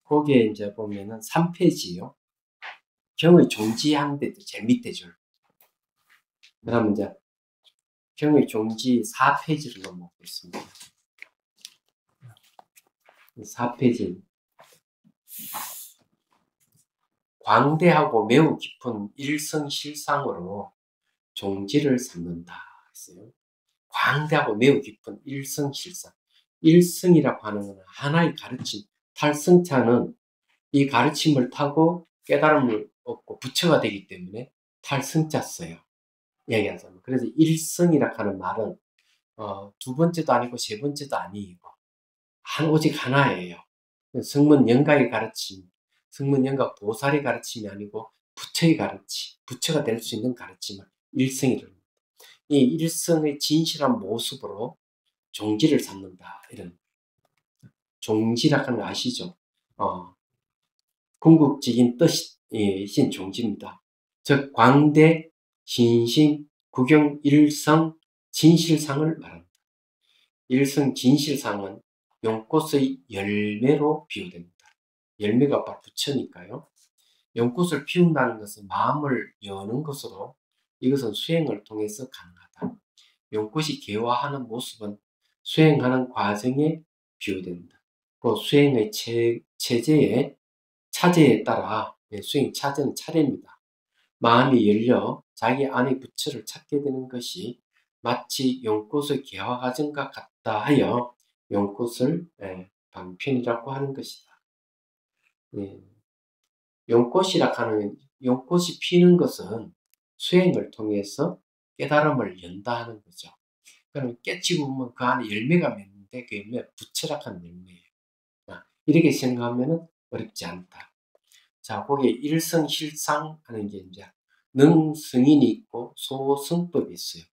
거기에 이제 보면은 3페이지요. 경의 종지한 데도 제일 밑에 줄. 그 다음에 이제 경의 종지 4페이지를 넘어가겠습니다. 4페이지. 광대하고 매우 깊은 일성실상으로 종지를 삼는다 했어요. 광대하고 매우 깊은 일성실상. 일성이라고 하는 것은 하나의 가르침, 탈성차는 이 가르침을 타고 깨달음을 얻고 부처가 되기 때문에 탈성자 써요. 얘기하자면. 그래서 일성이라고 하는 말은 두 번째도 아니고 세 번째도 아니고 오직 하나예요. 성문 영가의 가르침, 성문 영가 보살의 가르침이 아니고 부처의 가르침, 부처가 될 수 있는 가르침을 일성이라고 합니다. 이 일성의 진실한 모습으로 종지를 삼는다. 이런 종지라고 하는 거 아시죠? 궁극적인 뜻이신 종지입니다. 즉 광대, 진심, 구경, 일성, 진실상을 말합니다. 일성, 진실상은 연꽃의 열매로 비유됩니다. 열매가 바로 부처니까요. 연꽃을 피운다는 것은 마음을 여는 것으로 이것은 수행을 통해서 가능하다. 연꽃이 개화하는 모습은 수행하는 과정에 비유됩니다. 그 수행의 차제에 따라 수행 차제는 차례입니다. 마음이 열려 자기 안의 부처를 찾게 되는 것이 마치 연꽃의 개화 과정과 같다 하여 연꽃을 방편이라고 하는 것이다. 연꽃이라 하는 연꽃이 피는 것은 수행을 통해서 깨달음을 연다 하는 거죠. 그럼 깨치고 보면 그 안에 열매가 맺는데 그 열매가 부처라 하는 열매예요. 이렇게 생각하면 어렵지 않다. 자, 거기에 일성실상 하는 게 이제 능성인이 있고 소성법이 있어요.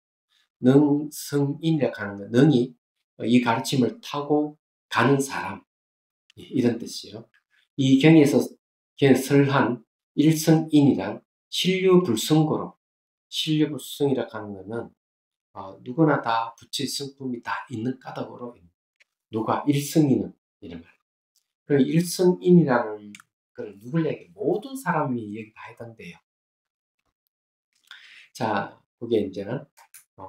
능성인이라고 하는 건 능이 이 가르침을 타고 가는 사람 이런 뜻이에요. 이 경에서 설한 일성인이란 신류불성고로 신류불성이라고 하는 것은 누구나 다 부처의 성품이 다 있는 까닭으로 누가 일성인은 이런 말이에요. 그 일성인이라는 걸 누굴 얘기해? 모든 사람이 여기 다 해당돼요. 자, 그게 이제는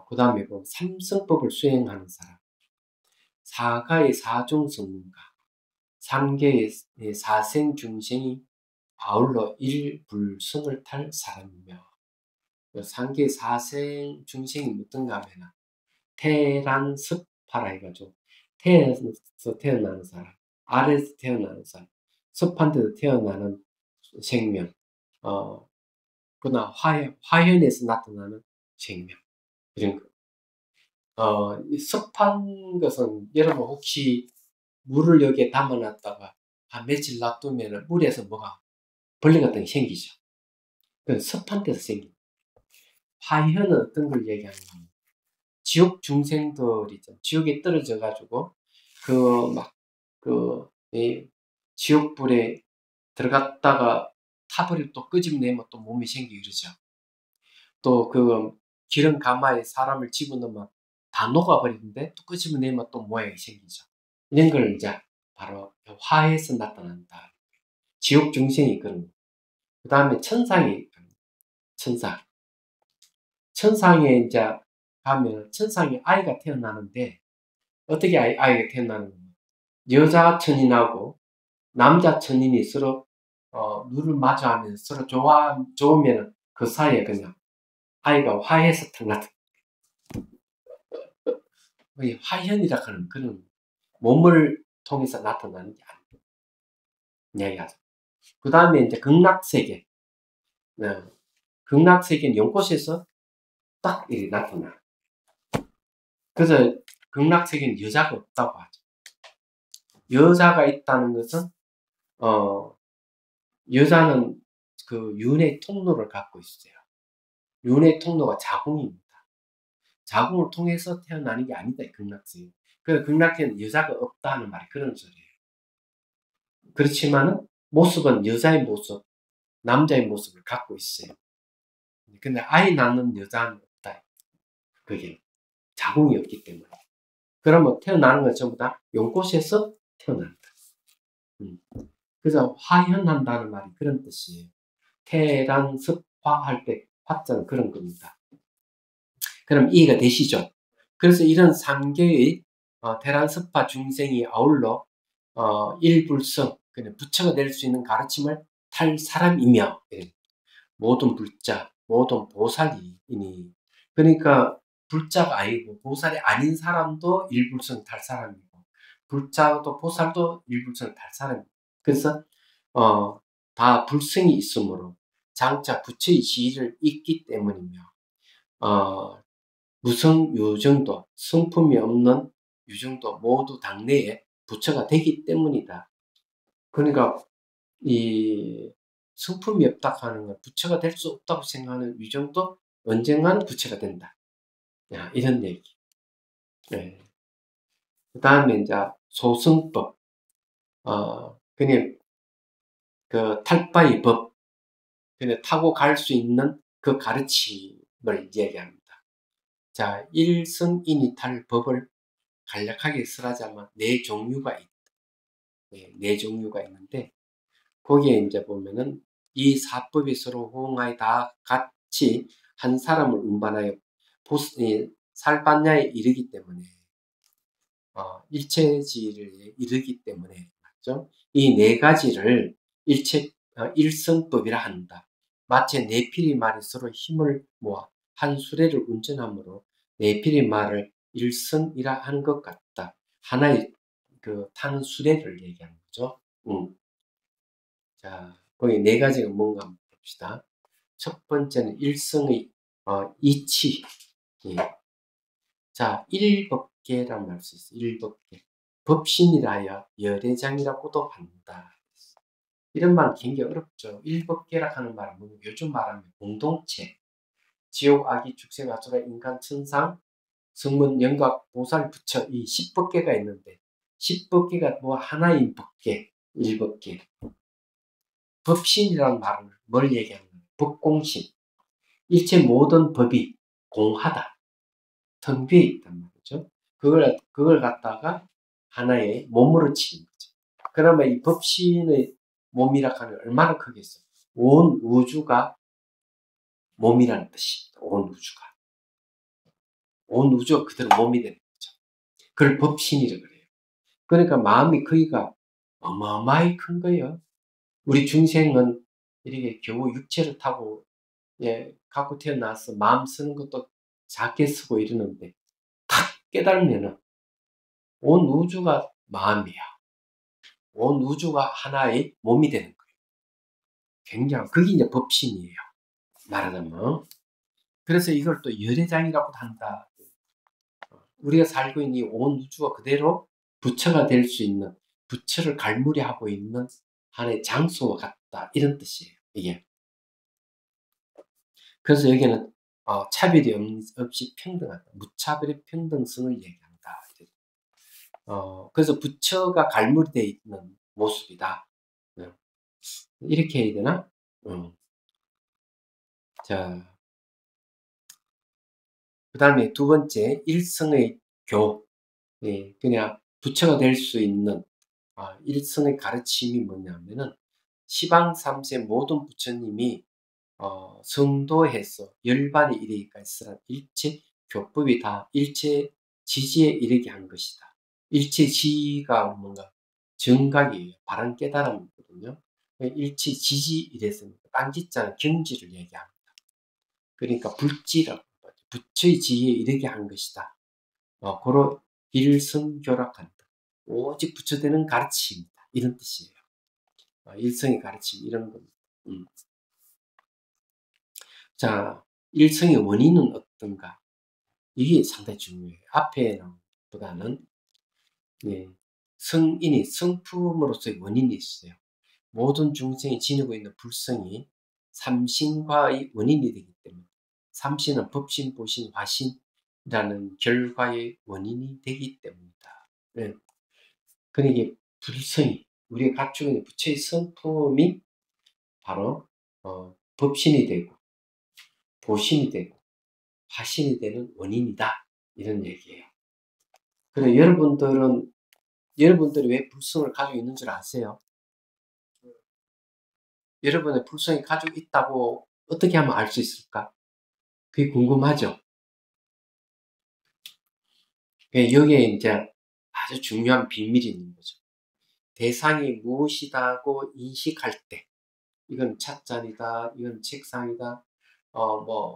그 다음에 보면 삼성법을 수행하는 사람, 사가의 사종성문가, 삼계의 사생중생이 아울러 일불성을 탈 사람이며, 삼계의 사생중생이 어떤가 하면 태란습하라 해가지고 태에서 태어나는 사람, 아래에서 태어나는 사람, 습한 데서 태어나는 생명, 그나 화현에서 나타나는 생명, 이런 거. 이 습한 것은 여러분 혹시 물을 여기에 담아놨다가 한 며칠 놔두면 물에서 뭐가 벌레 같은 게 생기죠. 그건 습한 데서 생깁니다. 화현은 어떤 걸 얘기하냐면 지옥 중생들이죠. 지옥에 떨어져 가지고 이 지옥불에 들어갔다가 타버리고 또 끄집내면 또 몸이 생기고 이러죠. 또 기름 가마에 사람을 집어넣으면 다 녹아버리는데 또 끄집어내면 또 모양이 생기죠. 이런 걸 이제 바로 화에서 나타난다. 지옥 중생이 그런. 그 다음에 천상이 천상에 이제 가면 천상에 아이가 태어나는데 어떻게 아이가 태어나는 거예요? 여자 천인하고 남자 천인이 서로 눈을 마주하면서 서로 좋으면 그 사이에 그냥 아이가 화해서 태어났다. 화현이라 하는 그런 몸을 통해서 나타나는 게 아니에요. 이야기하죠. 그 다음에 이제 극락세계. 극락세계는 연꽃에서 딱 이렇게 나타나. 그래서 극락세계는 여자가 없다고 하죠. 여자가 있다는 것은 여자는 그 윤회 통로를 갖고 있어요. 윤회 통로가 자궁입니다. 자궁을 통해서 태어나는 게 아니다. 극락세계. 그래서 극락세계는 여자가 없다는 말이 그런 소리예요. 그렇지만은 모습은 여자의 모습, 남자의 모습을 갖고 있어요. 근데 아이 낳는 여자는 없다. 그게 자궁이 없기 때문에. 그러면 태어나는 건 전부 다 연꽃에서 태어난다. 그래서 화현한다는 말이 그런 뜻이에요. 태란습화할 때 화자는 그런 겁니다. 그럼 이해가 되시죠? 그래서 이런 3개의 태란습화 중생이 아울러 일불성, 부처가 될 수 있는 가르침을 탈 사람이며, 모든 불자, 모든 보살이니, 그러니까 불자가 아니고 보살이 아닌 사람도 일불성 탈 사람이고, 불자도 보살도 일불성 탈 사람이고, 그래서 다 불성이 있으므로 장차 부처의 지위를 잇기 때문이며, 무성 유정도, 성품이 없는 유정도 모두 당내에 부처가 되기 때문이다. 그러니까 이 성품이 없다 하는 건 부처가 될 수 없다고 생각하는 유정도 언젠가는 부처가 된다. 야, 이런 얘기. 네. 그 다음에 이제 소승법, 그냥 그 탈바의 법, 그냥 타고 갈 수 있는 그 가르침을 얘기합니다. 자, 일성인이 탈 법을 간략하게 설하자면 네 종류가 있는데, 거기에 이제 보면은 이 사법이 서로 호응하여 다 같이 한 사람을 운반하여 살반야에 이르기 때문에, 일체지를 이르기 때문에, 맞죠? 이 네 가지를 일성법이라 한다. 마치 네 필이 말이 서로 힘을 모아 한 수레를 운전하므로 네 필이 말을 일성이라 하는 것 같다. 하나의 그 타는 수레를 얘기하는 거죠. 자, 거기 네 가지가 뭔가 한번 봅시다. 첫 번째는 일성의 이치. 예. 자, 일법계라고 할 수 있어요. 일법계. 법신이라야 열애장이라고도 한다. 이런 말은 굉장히 어렵죠. 일법계라 하는 말은 뭐냐면 요즘 말하면 공동체. 지옥, 악이, 축생, 아수라, 인간, 천상, 성문, 영각, 보살, 부처 이 10법계가 있는데 10법계가 뭐 하나인 법계, 일법계. 법신이라는 말은 뭘 얘기하는 거예요? 법공신. 일체 모든 법이 공하다. 텅 비어 있단 말이죠. 그걸 갖다가 하나의 몸으로 치는 거죠. 그러면 이 법신의 몸이라 하면 얼마나 크겠어요? 온 우주가 몸이라는 뜻입니다. 온 우주가. 온 우주가 그대로 몸이 되는 거죠. 그걸 법신이라고 그래요. 그러니까 마음이 크기가 어마어마히 큰 거예요. 우리 중생은 이렇게 겨우 육체를 타고 갖고 태어나서 마음 쓰는 것도 작게 쓰고 이러는데 탁 깨달으면은 온 우주가 마음이야. 온 우주가 하나의 몸이 되는 거예요. 굉장히 그게 이제 법신이에요. 말하자면. 그래서 이걸 또 열애장이라고 한다. 우리가 살고 있는 이 온 우주가 그대로 부처가 될 수 있는, 부처를 갈무리하고 있는 하나의 장소와 같다. 이런 뜻이에요. 이게. 그래서 여기는 차별이 없이 평등하다. 무차별의 평등성을 얘기한다. 그래서 부처가 갈무리되어 있는 모습이다. 이렇게 해야 되나? 자, 그 다음에 두 번째, 일성의 교. 그냥 부처가 될 수 있는 일성의 가르침이 뭐냐면은 시방 3세 모든 부처님이 성도해서 열반에 이르기까지 쓰란 일체 교법이 다 일체 지지에 이르게 한 것이다. 일체 지가 뭔가 정각이에요. 바른 깨달음이거든요. 일체 지지 이랬으니까 딴짓자는 경지를 얘기합니다. 그러니까 불지라고 부처의 지위에 이르게 한 것이다. 고로 일성교락한다. 오직 부처되는 가르침입니다. 이런 뜻이에요. 일성의 가르침 이런 겁니다. 자, 일성의 원인은 어떤가? 이게 상당히 중요해요. 앞에는 보다는 성인이 성품으로서의 원인이 있어요. 모든 중생이 지니고 있는 불성이 삼신과의 원인이 되기 때문에 삼신은 법신, 보신, 화신이라는 결과의 원인이 되기 때문이다. 네. 그러니까 불성이 우리가 갖추고 있는 부처의 성품이 바로 법신이 되고 보신이 되고 화신이 되는 원인이다. 이런 얘기예요. 그래 여러분들이 왜 불성을 가지고 있는 줄 아세요? 여러분의 불성이 가지고 있다고 어떻게 하면 알 수 있을까? 그게 궁금하죠? 여기에 이제 아주 중요한 비밀이 있는 거죠. 대상이 무엇이다고 인식할 때, 이건 찻잔이다, 이건 책상이다,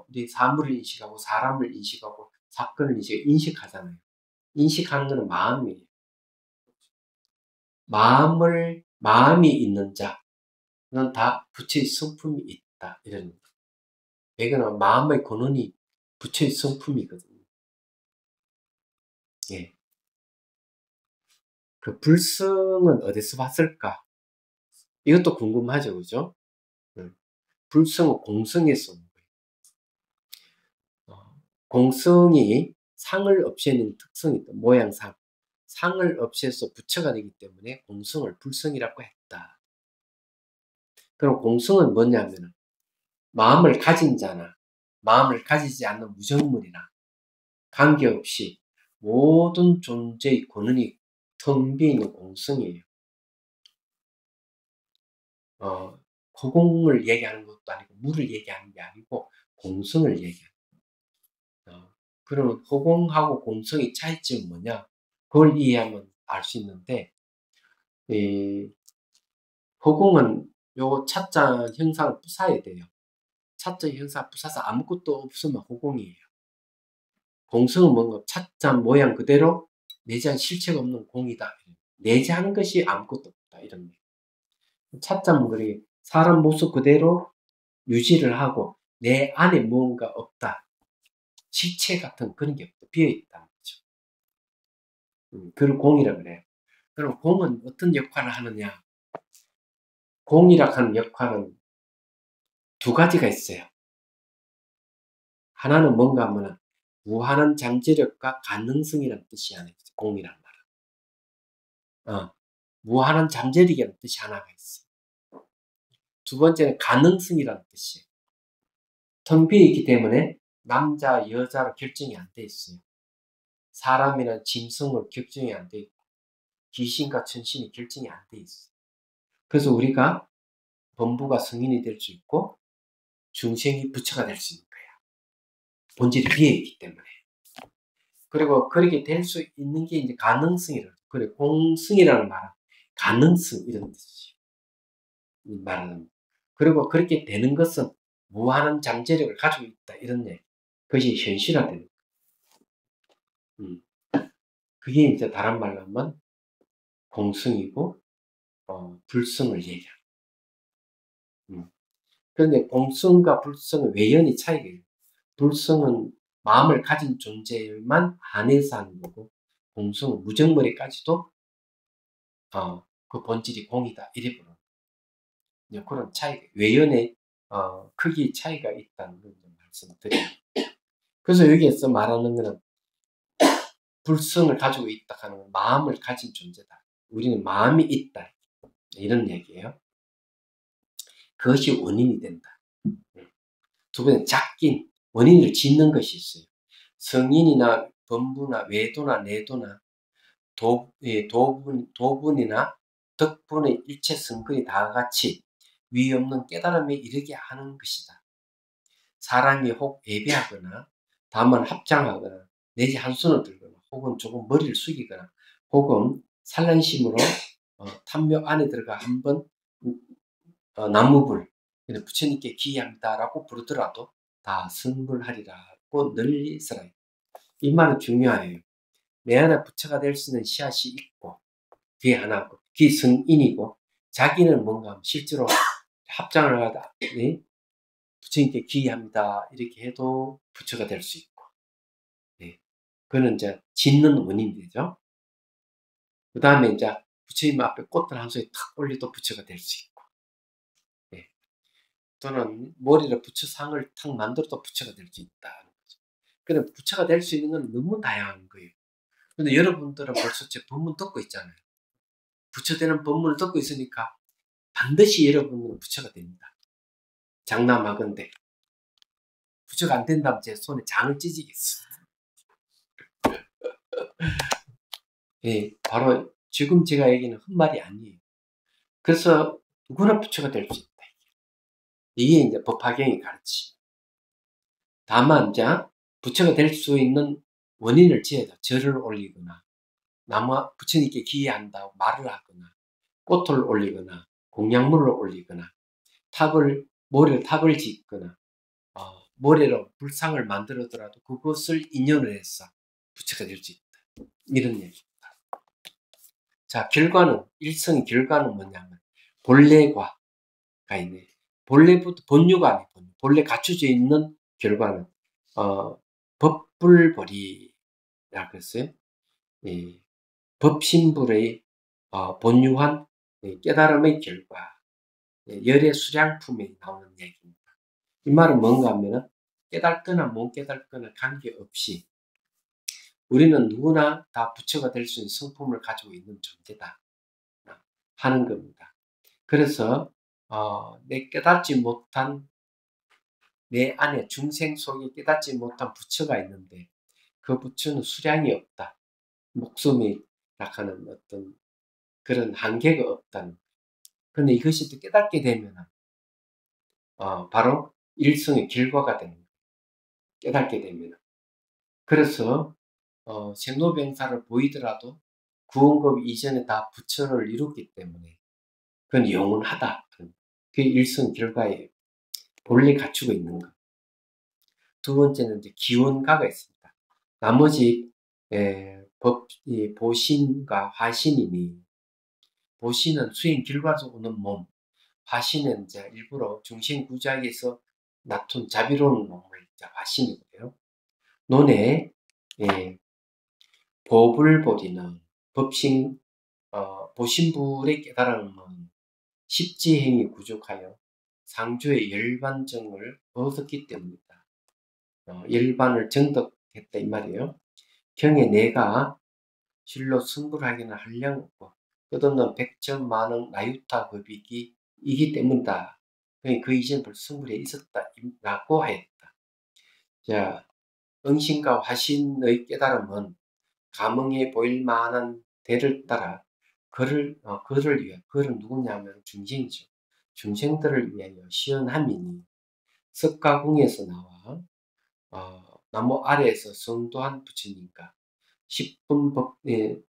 네 사물을 인식하고, 사람을 인식하고, 사건을 인식하잖아요. 인식하는 것은 마음이에요. 마음이 있는 자는 다 부처의 성품이 있다. 이런 거. 이거는 마음의 근원이 부처의 성품이거든요. 예. 그 불성은 어디서 봤을까? 이것도 궁금하죠, 그죠? 불성은 공성에서 온 거예요. 공성이 상을 없애는 특성이 있다. 모양상. 상을 없애서 부처가 되기 때문에 공성을 불성이라고 했다. 그럼 공성은 뭐냐면은 마음을 가진 자나 마음을 가지지 않는 무정물이나 관계없이 모든 존재의 근원이 텅 비어있는 공성이에요. 허공을 얘기하는 것도 아니고 물을 얘기하는 게 아니고 공성을 얘기하는 거예요. 그러면 허공하고 공성의 차이점은 뭐냐? 그걸 이해하면 알 수 있는데, 허공은 요 차자 형상을 부사야 돼요. 차자 형상 부사서 아무것도 없으면 허공이에요. 공성은 뭔가 차자 모양 그대로 내재한 실체가 없는 공이다. 내재하는 것이 아무것도 없다. 이런 얘기. 차자는 그리 사람 모습 그대로 유지를 하고 내 안에 무언가 없다. 실체 같은 그런 게 없다. 비어있다는 거죠. 그걸 공이라고 그래요. 그럼 공은 어떤 역할을 하느냐? 공이라고 하는 역할은 두 가지가 있어요. 하나는 뭔가 하면 무한한 잠재력과 가능성이라는 뜻이 하나 있어요. 공이란 말은. 무한한 잠재력이라는 뜻이 하나가 있어요. 두 번째는 가능성이라는 뜻이에요. 텅 비어 있기 때문에 남자, 여자로 결정이 안 돼 있어요. 사람이나 짐승으로 결정이 안 돼 있고 귀신과 천신이 결정이 안 돼 있어요. 그래서 우리가 범부가 성인이 될 수 있고 중생이 부처가 될 수 있는 거야. 본질이 비어 있기 때문에. 그리고 그렇게 될 수 있는 게 이제 가능성이라고. 그래, 공성이라는 말은 가능성 이런 뜻이에요. 말하는. 그리고 그렇게 되는 것은 무한한 잠재력을 가지고 있다 이런 얘기. 그것이 현실화되는 거예요. 그게 이제 다른 말로 하면 공성이고 불성을 얘기합니다. 그런데 공성과 불성은 외연이 차이가 있어요. 불성은 마음을 가진 존재만 안에서 하는 거고 공성은 무정머리까지도 그 본질이 공이다 이래 보는 그런 차이, 외연의 크기 차이가 있다는 걸 말씀드려요. 그래서 여기에서 말하는 것은 불성을 가지고 있다 하는 건 마음을 가진 존재다. 우리는 마음이 있다 이런 얘기예요. 그것이 원인이 된다. 두 번째 작긴 원인을 짓는 것이 있어요. 성인이나 범부나 외도나 내도나 도분이나 덕분의 일체 성근이 다 같이 위 없는 깨달음에 이르게 하는 것이다. 사람이 혹 예배하거나 다만 합장하거나 내지 한 손을 들거나 혹은 조금 머리를 숙이거나 혹은 산란심으로 탐묘 안에 들어가 한번 나무불 부처님께 기합니다라고 부르더라도 다 선불하리라고 널리 쓰라. 이 말은 중요해요. 내 안에 부처가 될 수 있는 씨앗이 있고 뒤에 하나고 그게 성인이고 자기는 뭔가 실제로 합장을 하다 부처님께 기합니다 이렇게 해도 부처가 될 수 있고 그거는 이제 짓는 원인이 되죠. 그 다음에 이제 부처님 앞에 꽃들 한 송이 탁 올려도 부처가 될 수 있고 또는 머리를 부처상을 탁 만들어도 부처가 될 수 있다는 거죠. 그런데 부처가 될 수 있는 건 너무 다양한 거예요. 근데 여러분들은 벌써 제 법문 듣고 있잖아요. 부처 되는 법문을 듣고 있으니까 반드시 여러분은 부처가 됩니다. 장남하건대 부처가 안 된다면 제 손에 장을 찢이겠어. 바로 지금 제가 얘기는 헛말이 아니에요. 그래서 누구나 부처가 될 수 있다. 이게 이제 법화경이 가르치. 다만 이제 부처가 될 수 있는 원인을 지어야 절을 올리거나 나무 부처님께 기해한다고 말을 하거나 꽃을 올리거나 공양물을 올리거나 모래로 탑을 짓거나 모래로 불상을 만들어더라도 그것을 인연을 해서 부처가 될 수 있다. 이런 얘기입니다. 자, 결과는 일성의 결과는 뭐냐면 본래과가 있네. 본래부터 본유가 아니고 본래 갖춰져 있는 결과는 법불벌이라고 했어요. 예, 법신불의 본유한 깨달음의 결과, 열의 수량품에 나오는 얘기입니다. 이 말은 뭔가 하면은 깨닫거나 못 깨닫거나 관계없이 우리는 누구나 다 부처가 될 수 있는 성품을 가지고 있는 존재다 하는 겁니다. 그래서 내 깨닫지 못한 내 안에 중생 속에 깨닫지 못한 부처가 있는데 그 부처는 수량이 없다. 목숨이 약하는 어떤 그런 한계가 없다는. 그런데 이것이 또 깨닫게 되면 바로 일성의 결과가 되는 거예요. 깨닫게 되면. 그래서 생로병사를 보이더라도 구원급 이전에 다 부처를 이뤘기 때문에 그건 영원하다. 그게 일성 결과예요. 본래 갖추고 있는 것. 두 번째는 이제 기원가가 있습니다. 나머지 보신과 화신이니 보신은 수행 결과로 오는 몸, 화신은 이제 일부러 중생구작에서 나툰 자비로운 몸을 이제 화신이고요. 논에 보불보리는 보신불의 깨달음은 십지행이 부족하여 상주의 열반정을 얻었기 때문이다. 열반을 정덕했다 이 말이에요. 경에 내가 실로 승불하기는 한량 없고 끝없는 백천만억 나유타 법이기 이기 때문이다. 그 이전 벌써 승불에 있었다라고 하였다. 자, 응신과 화신의 깨달음은 감흥에 보일 만한 대를 따라 그를 위해 그는 누구냐면 중생이죠. 중생들을 위하여 시연함이니 석가궁에서 나와 나무 아래에서 성도한 부처님과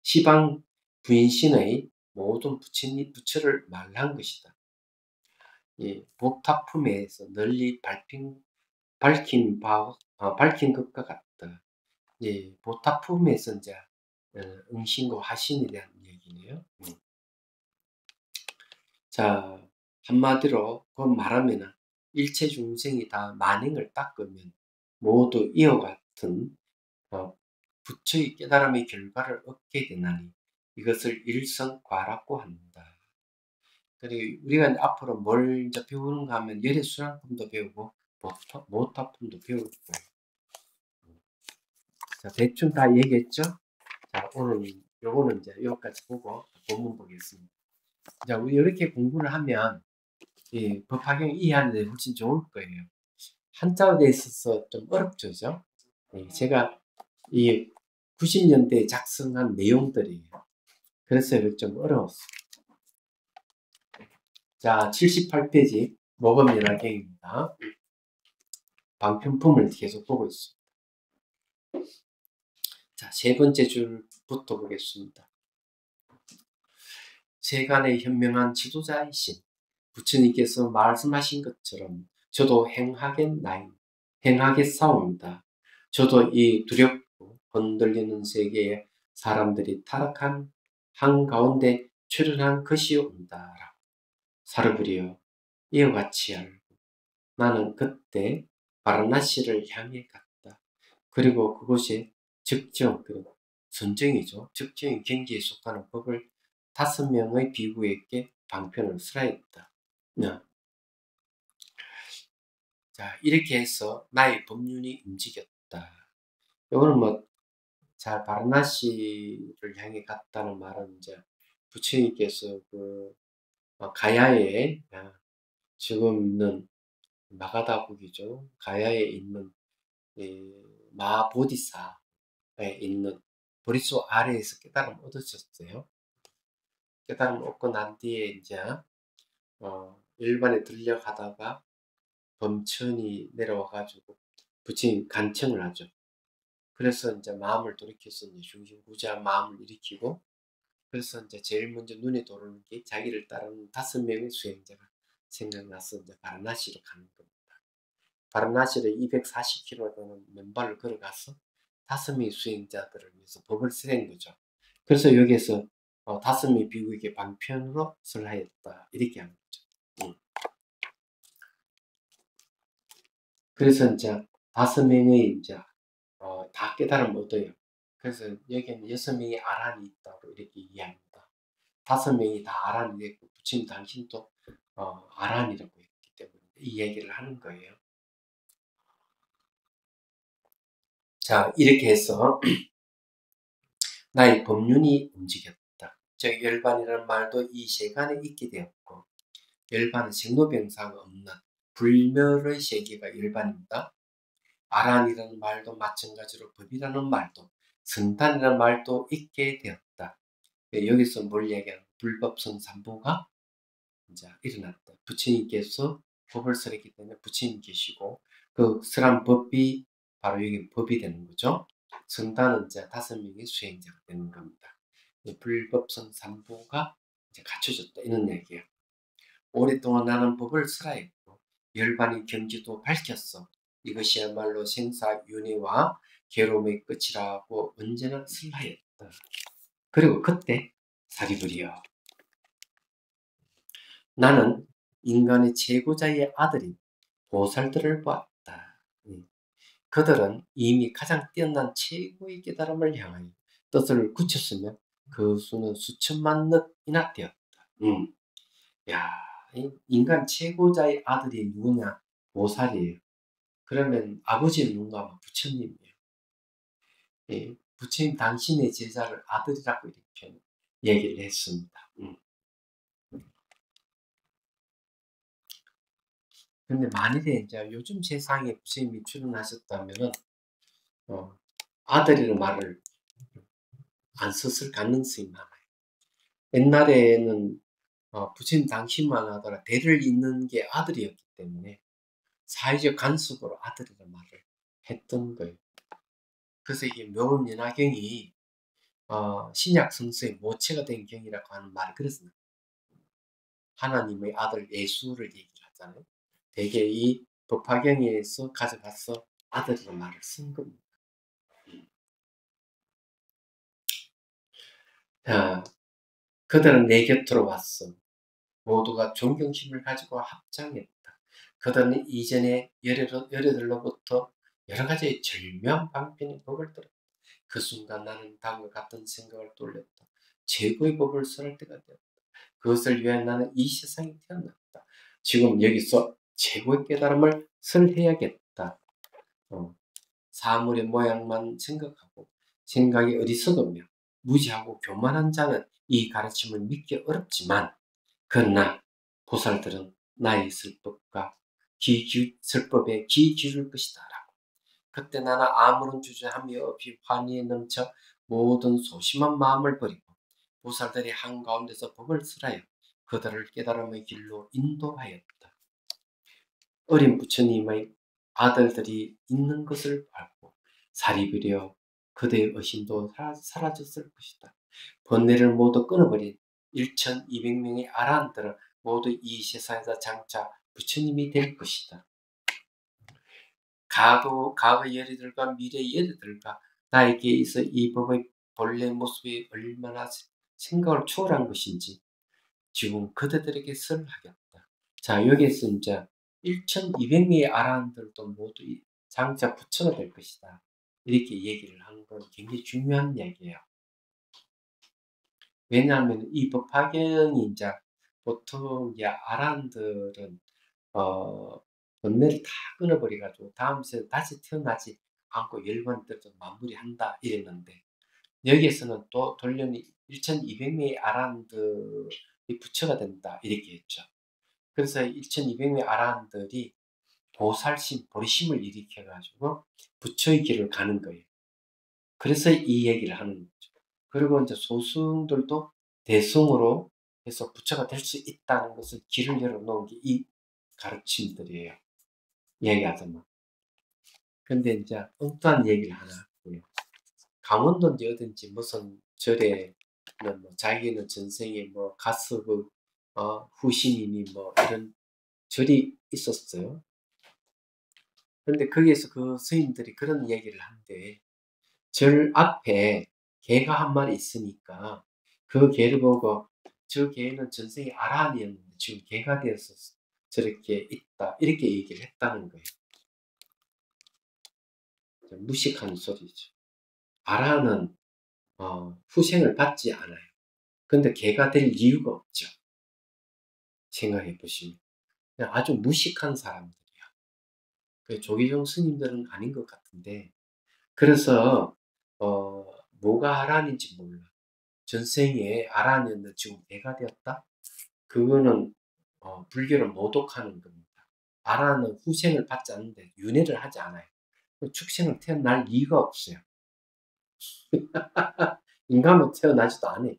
시방 부인신의 모든 부처를 말한 것이다. 복타품에서 널리 밝힌 것과 같다. 복타품에서 이제 응신과 화신에 대한 얘기네요. 자, 한마디로 그 말하면은 일체 중생이 다 만행을 닦으면 모두 이와 같은 부처의 깨달음의 결과를 얻게 되나니 이것을 일성과라고 한다. 그리고 우리가 앞으로 뭘 이제 배우는가 하면 열의 수량품도 배우고 모타품도 배울 거예요. 자, 대충 다 얘기했죠? 자, 오늘 요거는 이제 여기까지 보고 본문 보겠습니다. 자, 우리 이렇게 공부를 하면 법화경 이해하는 데 훨씬 좋을 거예요. 한자어에 있어서 좀 어렵죠, 그죠? 제가 이 90년대에 작성한 내용들이에요. 그래서 좀 어려웠어요. 자, 78페이지 모범연화경입니다. 방편품을 계속 보고 있습니다. 자, 세 번째 줄부터 보겠습니다. 세간의 현명한 지도자이신 부처님께서 말씀하신 것처럼 저도 행하겠사옵니다. 저도 이 두렵고 흔들리는 세계에 사람들이 타락한 한가운데 출현한 것이옵니다. 사르부리여 이와 같이 알고 나는 그때 바라나시를 향해 갔다. 그리고 그곳에 선정이죠. 적정인 경지에 속하는 법을 5명의 비구에게 방편을 설하였다. 자, 이렇게 해서 나의 법륜이 움직였다. 이거는 바라나시를 향해 갔다는 말은 이제 부처님께서 가야에 지금 있는 마가다국이죠. 가야에 있는 마보디사에 있는 보리수 아래에서 깨달음 얻으셨어요. 깨달음 얻고 난 뒤에 이제 일반에 들려가다가 범천이 내려와가지고 부처님 간청을 하죠. 그래서 이제 마음을 돌이켜서 이제 중심구조한 마음을 일으키고, 그래서 이제 제일 먼저 눈에 들어오는 게 자기를 따르는 5명의 수행자가 생각나서 이제 바라나시로 가는 겁니다. 바라나시를 240km 되는 맨발로 걸어가서 5명의 수행자들을 위해서 법을 쓰는 거죠. 그래서 여기에서 5명의 비구에게 방편으로 설하였다 이렇게 하는 거죠. 그래서 이제 5명의 이제 다 깨달음을 얻어요. 그래서 여기에는 6명의 아란이 있다고 이렇게 이해합니다. 5명이 다 아란이 됐고 부처님 당신도 아란이라고 했기 때문에 이 얘기를 하는 거예요. 자, 이렇게 해서 나의 법륜이 움직였다. 즉 열반이라는 말도 이 세간에 있게 되었고, 열반은 생로병사가 없는 불멸의 세계가 열반입니다. 아란이라는 말도 마찬가지로 법이라는 말도 성탄이라는 말도 있게 되었다. 여기서 뭘 얘기하는 불법성삼부가 이제 일어났다. 부처님께서 법을 설했기 때문에 부처님 계시고 그 설한 법이 바로 여기 법이 되는 거죠. 성단은 이제 5명의 수행자가 되는 겁니다. 불법성삼부가 이제 갖춰졌다 이런 얘기예요. 오랫동안 나는 법을 설하였고 열반의 경지도 밝혔어. 이것이야말로 생사윤회와 괴로움의 끝이라고 언제나 설하였다. 그리고 그때 사리부리여, 나는 인간의 최고자의 아들인 보살들을 보았다. 그들은 이미 가장 뛰어난 최고의 깨달음을 향하여 뜻을 굳혔으면 그 수는 수천만 넉이나 되었다. 야, 인간 최고자의 아들이 누구냐? 보살이에요. 그러면 아버지는 누군가? 부처님이에요. 예, 부처님 당신의 제자를 아들이라고 이렇게 얘기를 했습니다. 근데 만일에 이제 요즘 세상에 부처님이 출연하셨다면은 아들이라는 말을 안 썼을 가능성이 많아요. 옛날에는 부처님 당신만 하더라 대를 잇는 게 아들이었기 때문에 사회적 간섭으로 아들이라는 말을 했던 거예요. 그래서 이게 묘음연화경이 신약 성서의 모체가 된 경이라고 하는 말이 그랬어요. 하나님의 아들 예수를 얘기를 하잖아요. 대개 이 법화경에서 가져가서 아들이라는 말을 쓴 겁니다. 그들은 내 곁으로 왔어. 모두가 존경심을 가지고 합장했다. 그들은 이전에 여러들로부터 여러 가지 절명방편의 법을 들었다. 그 순간 나는 다음과 같은 생각을 돌렸다. 최고의 법을 설할 때가 되었다. 그것을 위해 나는 이 세상에 태어났다. 지금 여기서 최고의 깨달음을 설해야겠다. 사물의 모양만 생각하고 생각이 어리석으며 무지하고 교만한 자는 이 가르침을 믿기 어렵지만, 그러나 보살들은 나의 설법에 귀 기울일 것이다 라고. 그때 나는 아무런 주저함이 없이 환희에 넘쳐 모든 소심한 마음을 버리고 보살들이 한가운데서 법을 설하여 그들을 깨달음의 길로 인도하였다. 어린 부처님의 아들들이 있는 것을 알고 사리비려 그대의 의심도 사라졌을 것이다. 번뇌를 모두 끊어버린 1200명의 아라한들은 모두 이 세상에서 장차 부처님이 될 것이다. 과거 예리들과 미래 예리들과 나에게 있어 이 법의 본래 모습이 얼마나 생각을 초월한 것인지 지금 그들에게 설하겠다. 자, 여기에서 이제 1200명의 아라한들도 모두 장차 부처가 될 것이다. 이렇게 얘기를 하는 건 굉장히 중요한 얘기예요. 왜냐하면 이 법화경이 이제 보통 이제 아라한들은 번뇌를 다 끊어버려가지고 다음 세에 다시 태어나지 않고 열반들도 마무리한다 이랬는데, 여기에서는 또 돌려니 1200명의 아라한들이 부처가 된다 이렇게 했죠. 그래서 1200명의 아라한들이 보살심, 보리심을 일으켜가지고 부처의 길을 가는 거예요. 그래서 이 얘기를 하는 거죠. 그리고 이제 소승들도 대승으로 해서 부처가 될 수 있다는 것을 길을 열어놓은 게 이 가르침들이에요. 얘기하더만. 근데 이제 엉뚱한 얘기를 하나 하고요. 강원도인지 어딘지 무슨 절에는 뭐 자기는 전생에 뭐 가스그 후신이니 뭐 이런 절이 있었어요. 그런데 거기에서 그 스님들이 그런 얘기를 한대. 절 앞에 개가 한 마리 있으니까 그 개를 보고 저 개는 전생에 아란이었는데 지금 개가 되어서 저렇게 있다. 이렇게 얘기를 했다는 거예요. 무식한 소리죠. 아란은 후생을 받지 않아요. 근데 개가 될 이유가 없죠. 생각해 보시면. 그냥 아주 무식한 사람들이야. 그 조계종 스님들은 아닌 것 같은데, 그래서 뭐가 아란인지 몰라. 전생에 아란이었는데 지금 개가 되었다? 그거는 불교를 모독하는 겁니다. 아란은 후생을 받지 않는데 윤회를 하지 않아요. 축생을 태어날 이유가 없어요. 인간으로 태어나지도 않아요.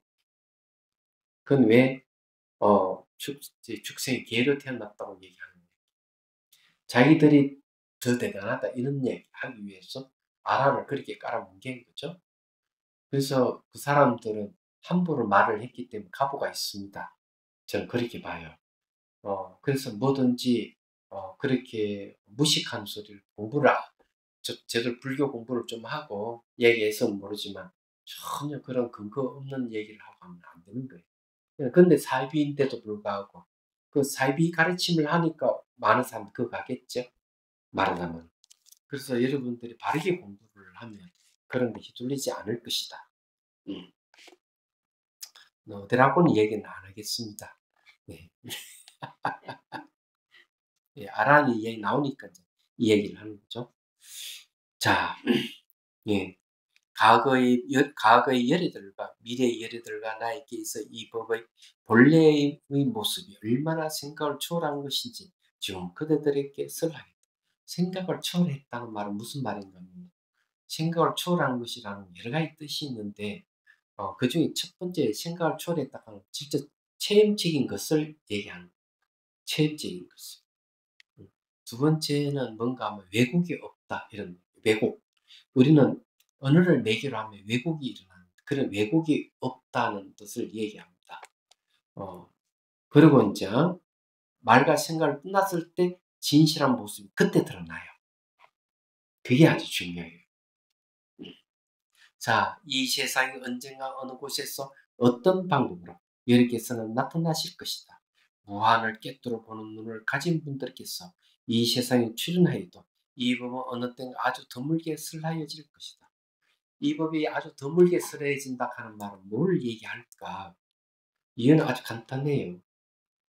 그건 왜 축생이 개로 태어났다고 얘기하는 거예요. 자기들이 더 대단하다 이런 얘기 하기 위해서 아란을 그렇게 깔아뭉갠 거죠. 그래서 그 사람들은 함부로 말을 했기 때문에 가보가 있습니다. 저는 그렇게 봐요. 그래서 뭐든지 그렇게 무식한 소리를 공부를 제대로 불교 공부를 좀 하고 얘기해서는 모르지만 전혀 그런 근거 없는 얘기를 하고 하면 안 되는 거예요. 근데 사이비인데도 불구하고 그 사이비 가르침을 하니까 많은 사람들이 그거 가겠죠. 말하자면. 그래서 여러분들이 바르게 공부를 하면 그런 데 휘둘리지 않을 것이다. 너희들하고는 얘기는 안 하겠습니다. 네. 예, 아란이 얘기 나오니까 이 얘기를 하는 거죠. 자, 예. 과거의 열애들과 미래의 열애들과 나에게 있어 이 법의 본래의 모습이 얼마나 생각을 초월한 것인지 지금 그대들에게 설하겠다. 생각을 초월했다는 말은 무슨 말인가 하면 생각을 초월한 것이라는 여러 가지 뜻이 있는데 그 중에 첫 번째 생각을 초월했다 하는 직접 체험적인 것을 얘기하는 체험적인 것을. 두 번째는 뭔가 하면 왜곡이 없다 이런 왜곡. 우리는 언어를 매개로 하면 왜곡이 일어나는 그런 왜곡이 없다는 뜻을 얘기합니다. 그리고 이제 말과 생각을 끝났을 때 진실한 모습이 그때 드러나요. 그게 아주 중요해요. 자, 이 세상이 언젠가 어느 곳에서 어떤 방법으로 여러분께서는 나타나실 것이다. 무한을 꿰뚫어 보는 눈을 가진 분들께서 이 세상에 출현하여도 이 법은 어느 때가 아주 드물게 슬라여질 것이다. 이 법이 아주 드물게 슬라여진다 하는 말은 뭘 얘기할까? 이유는 아주 간단해요.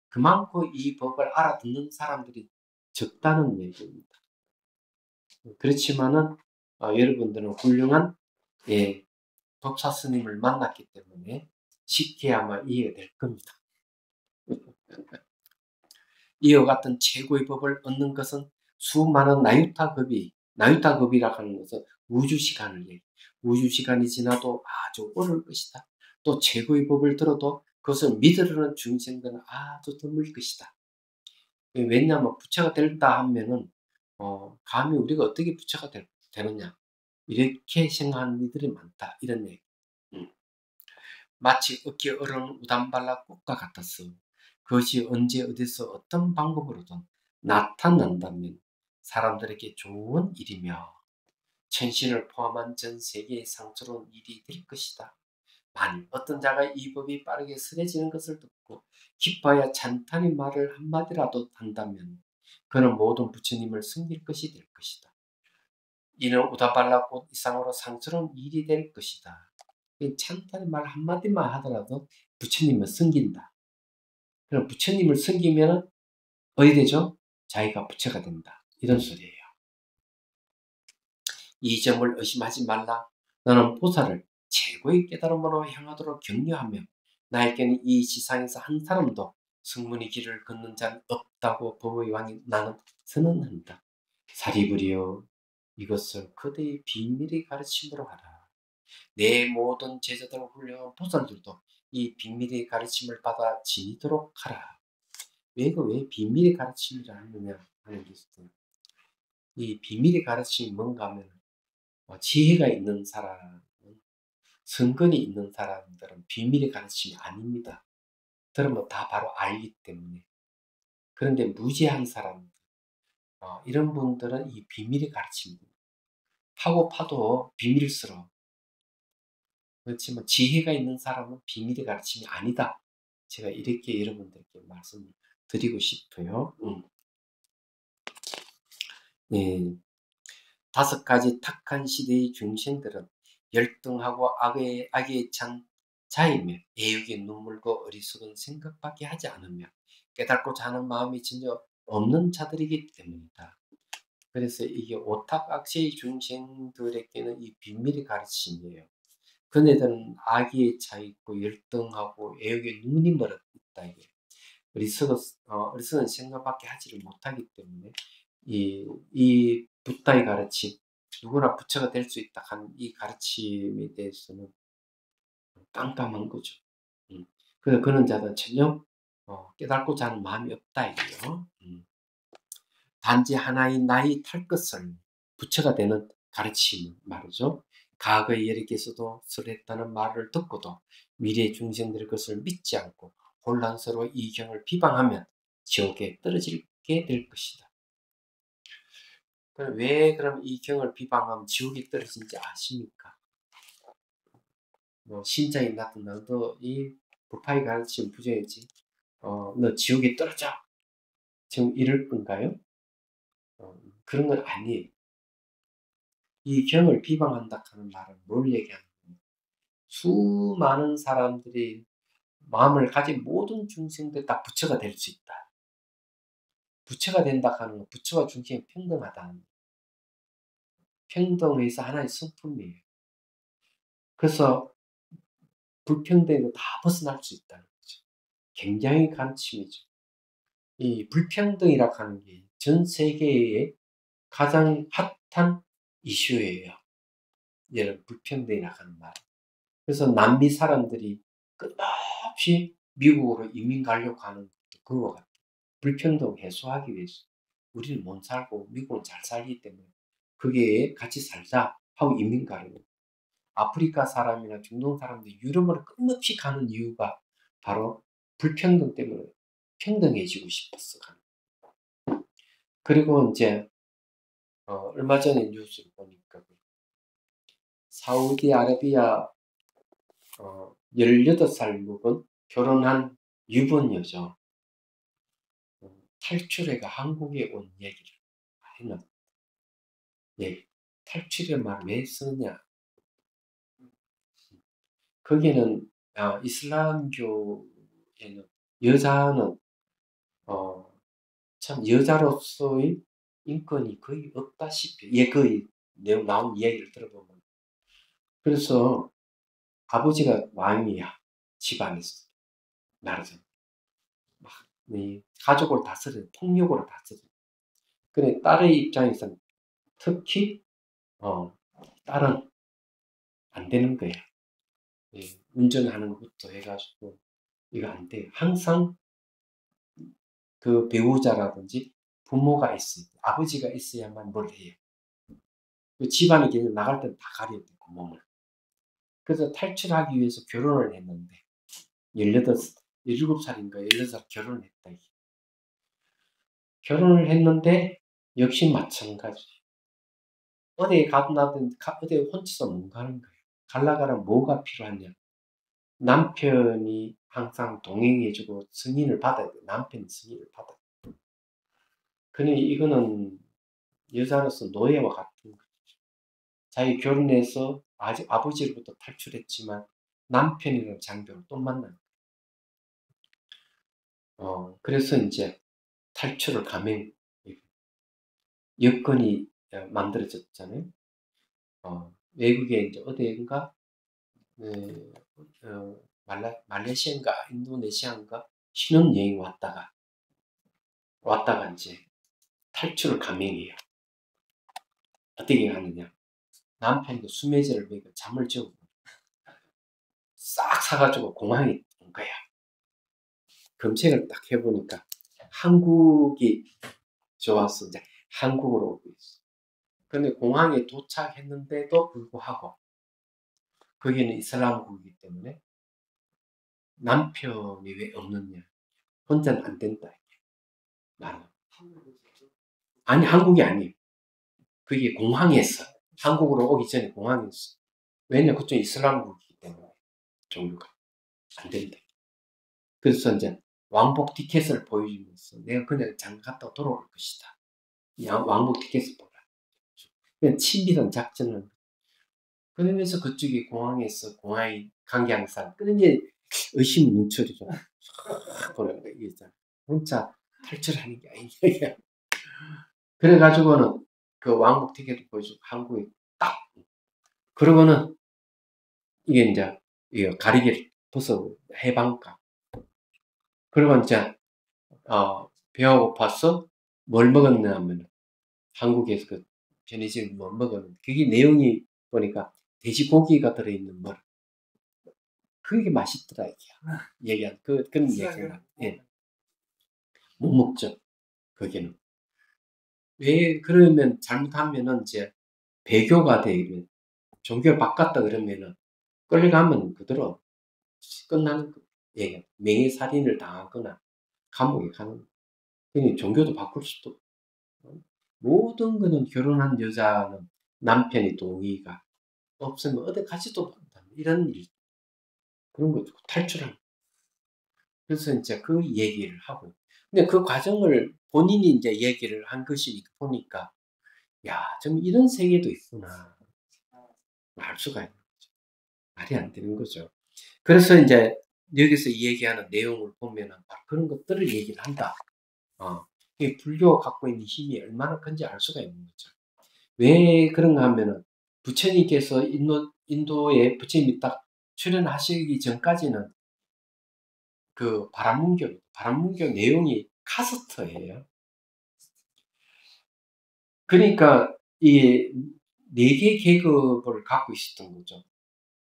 그만큼 이 법을 알아듣는 사람들이 적다는 얘기입니다. 그렇지만은 여러분들은 훌륭한 예, 법사 스님을 만났기 때문에 쉽게 아마 이해가 될 겁니다. 이와 같은 최고의 법을 얻는 것은 수많은 나유타급이라 하는 것은 우주시간을 얘기. 우주시간이 지나도 아주 어려울 것이다. 또 최고의 법을 들어도 그것을 믿으려는 중생들은 아주 드물 것이다. 왜냐하면 부처가 된다 하면은 감히 우리가 어떻게 부처가 되느냐 이렇게 생각하는 이들이 많다 이런 얘기. 마치 어깨에 얼어놓은 우단발라 꽃과 같았어. 그것이 언제 어디서 어떤 방법으로든 나타난다면 사람들에게 좋은 일이며 천신을 포함한 전 세계의 상스러운 일이 될 것이다. 만일 어떤 자가 이 법이 빠르게 스려지는 것을 듣고 기뻐야 찬탄히 말을 한마디라도 한다면 그는 모든 부처님을 섬길 것이 될 것이다. 이는 우다발라 꽃 이상으로 상스러운 일이 될 것이다. 찬탄히 말 한마디만 하더라도 부처님을 섬긴다. 그럼 부처님을 섬기면 어디 되죠? 자기가 부처가 된다. 이런 소리예요. 이 점을 의심하지 말라. 너는 보살을 최고의 깨달음으로 향하도록 격려하며 나에게는 이 지상에서 한 사람도 승문의 길을 걷는 자는 없다고 법의 왕이 나는 선언한다. 사리부리여 이것을 그대의 비밀의 가르침으로 하라. 내 모든 제자들 훌륭한 보살들도 이 비밀의 가르침을 받아 지니도록 하라. 왜 비밀의 가르침이라 하느냐 하는 게 있어요. 이 비밀의 가르침이 뭔가 하면 지혜가 있는 사람, 성건이 있는 사람들은 비밀의 가르침이 아닙니다. 들으면 다 바로 알기 때문에. 그런데 무지한 사람들, 이런 분들은 이 비밀의 가르침입니다. 파고 파도 비밀스러워. 그렇지만 지혜가 있는 사람은 비밀의 가르침이 아니다. 제가 이렇게 여러분들께 말씀드리고 싶어요. 예. 5가지 탁한 시대의 중생들은 열등하고 악에 찬 자이며 애욕의 눈물과 어리석은 생각밖에 하지 않으며 깨닫고자 하는 마음이 전혀 없는 자들이기 때문이다. 그래서 이게 오탁악세의 중생들에게는 이 비밀의 가르침이에요. 그네들은 악에 차 있고 열등하고 애욕의 눈이 멀어 있다. 이게 어리석은 생각밖에 하지를 못하기 때문에 이 붓다의 가르침, 누구나 부처가 될 수 있다 하는 이 가르침에 대해서는 깜깜한 거죠. 그래서 그런 자들은 전혀 깨닫고자 하는 마음이 없다 이거요. 단지 하나의 나의 탈 것을 부처가 되는 가르침 말이죠. 과거의 여리께서도 설했다는 말을 듣고도 미래의 중생들의 것을 믿지 않고 혼란스러워 이 경을 비방하면 지옥에 떨어지게 될 것이다. 왜 그럼 이 경을 비방하면 지옥에 떨어진지 아십니까? 신자에 나타나도 이 부파의 가르침 부정이지. 너 지옥에 떨어져. 지금 이럴 건가요? 그런 건 아니에요. 이 경을 비방한다 하는 말은 뭘 얘기하는 거예요? 수많은 사람들이 마음을 가진 모든 중생들 다 부처가 될 수 있다. 부처가 된다 하는 건 부처와 중생이 평등하다는 평등에서 하나의 성품이에요. 그래서 불평등에서 다 벗어날 수 있다는 거죠. 굉장히 가르침이죠. 이 불평등이라고 하는 게 전 세계의 가장 핫한 이슈예요. 이런 불평등이라고 하는 말. 그래서 남미 사람들이 끝없이 미국으로 이민 가려고 하는 그거 같아요. 불평등 해소하기 위해서. 우리는 못 살고 미국은 잘 살기 때문에 그게 같이 살자 하고 이민 가려고. 아프리카 사람이나 중동 사람들이 유럽으로 끝없이 가는 이유가 바로 불평등 때문에 평등해지고 싶어서 가는. 그리고 이제 얼마 전에 뉴스를 보니까 사우디아라비아 18살 묵은 결혼한 유부녀죠. 탈출해가 한국에 온 얘기를 하는 얘기. 탈출의 말 왜 쓰느냐? 거기는 이슬람교에는 여자는 참 여자로서의 인권이 거의 없다시피 거의 내용 나온 이야기를 들어보면 그래서 아버지가 왕이야 집안에서 나라죠. 막 가족을 다스려 폭력으로 다스려. 근데 딸의 입장에서는 특히 딸은 안 되는 거야. 운전하는 것부터 해가지고 이거 안 돼. 항상 그 배우자라든지 부모가 있어요. 아버지가 있어야만 뭘 해요. 그 집안이 그냥 나갈 때는 다 가려야 되고 몸을. 그래서 탈출하기 위해서 결혼을 했는데 17살인가 18살 결혼을 했다. 결혼을 했는데 역시 마찬가지. 어디에 가든 어디에 혼자서 못 가는 거예요. 갈라가면 뭐가 필요하냐. 남편이 항상 동행해주고 승인을 받아야 돼. 남편이 승인을 받아야 돼. 그러니 이거는 여자로서 노예와 같은 거죠. 자기 결혼해서 아직 아버지로부터 탈출했지만 남편이라는 장벽을 또 만나는 거예요. 그래서 이제 탈출을 감행 여건이 만들어졌잖아요. 외국에 이제 어디인가 말레이시아인가 인도네시아인가 신혼여행 왔다가 이제 탈출을 감행해요. 어떻게 하느냐? 남편도 수메제를 먹이고 잠을 재우고 싹 사가지고 공항에 온 거야. 검색을 딱 해보니까 한국이 좋아서 이제 한국으로 오고 있어. 근데 공항에 도착했는데도 불구하고 거기는 이슬람국이기 때문에 남편이 왜 없느냐. 혼자는 안 된다. 나는. 아니, 한국이 아니에요. 그게 공항에서. 한국으로 오기 전에 공항에서. 왜냐, 그쪽 이슬람국이기 때문에 종류가 안 된다. 그래서 이제 왕복 티켓을 보여주면서 내가 그냥 장가 갔다 돌아올 것이다. 왕복 티켓을 보라. 그냥 친밀한 작전을. 그러면서 그쪽이 공항에서 공항의 관계항상 끊이지 의심 눈초리 좀 보는 거야. 이게 혼자 탈출하는 게 아니냐. 그래가지고는 그 왕복 티켓을 보여주고 한국에 딱. 그러고는 이게 이제 가리개를 벗어 해방가. 그리고 이제 배가 고파서 뭘 먹었냐면 한국에서 그 편의점 뭐 먹었는데 그게 내용이 보니까 돼지고기가 들어있는 뭘 그게 맛있더라 이게 얘기한 그런 얘기가 예. 못 먹죠 거기는. 왜 그러면 잘못하면은 이제 배교가 되면 종교를 바꿨다 그러면은 끌려가면 그대로 끝나는 얘기 명예살인을 당하거나 감옥에 가는. 그러니 종교도 바꿀 수도. 모든 거는 결혼한 여자는 남편의 동의가 없으면 어디 가지도 못한다. 이런 일, 그런 거 탈출하는. 그래서 이제 그 얘기를 하고. 근데 그 과정을 본인이 이제 얘기를 한 것이 보니까, 야, 좀 이런 세계도 있구나. 알 수가 있는 거죠. 말이 안 되는 거죠. 그래서 이제 여기서 얘기하는 내용을 보면은 그런 것들을 얘기를 한다. 이 불교가 갖고 있는 힘이 얼마나 큰지 알 수가 있는 거죠. 왜 그런가 하면은 부처님께서 인도에 부처님이 딱 출연하시기 전까지는 그 바람문교 내용이 카스트예요. 그러니까 이 네 개 계급을 갖고 있었던 거죠.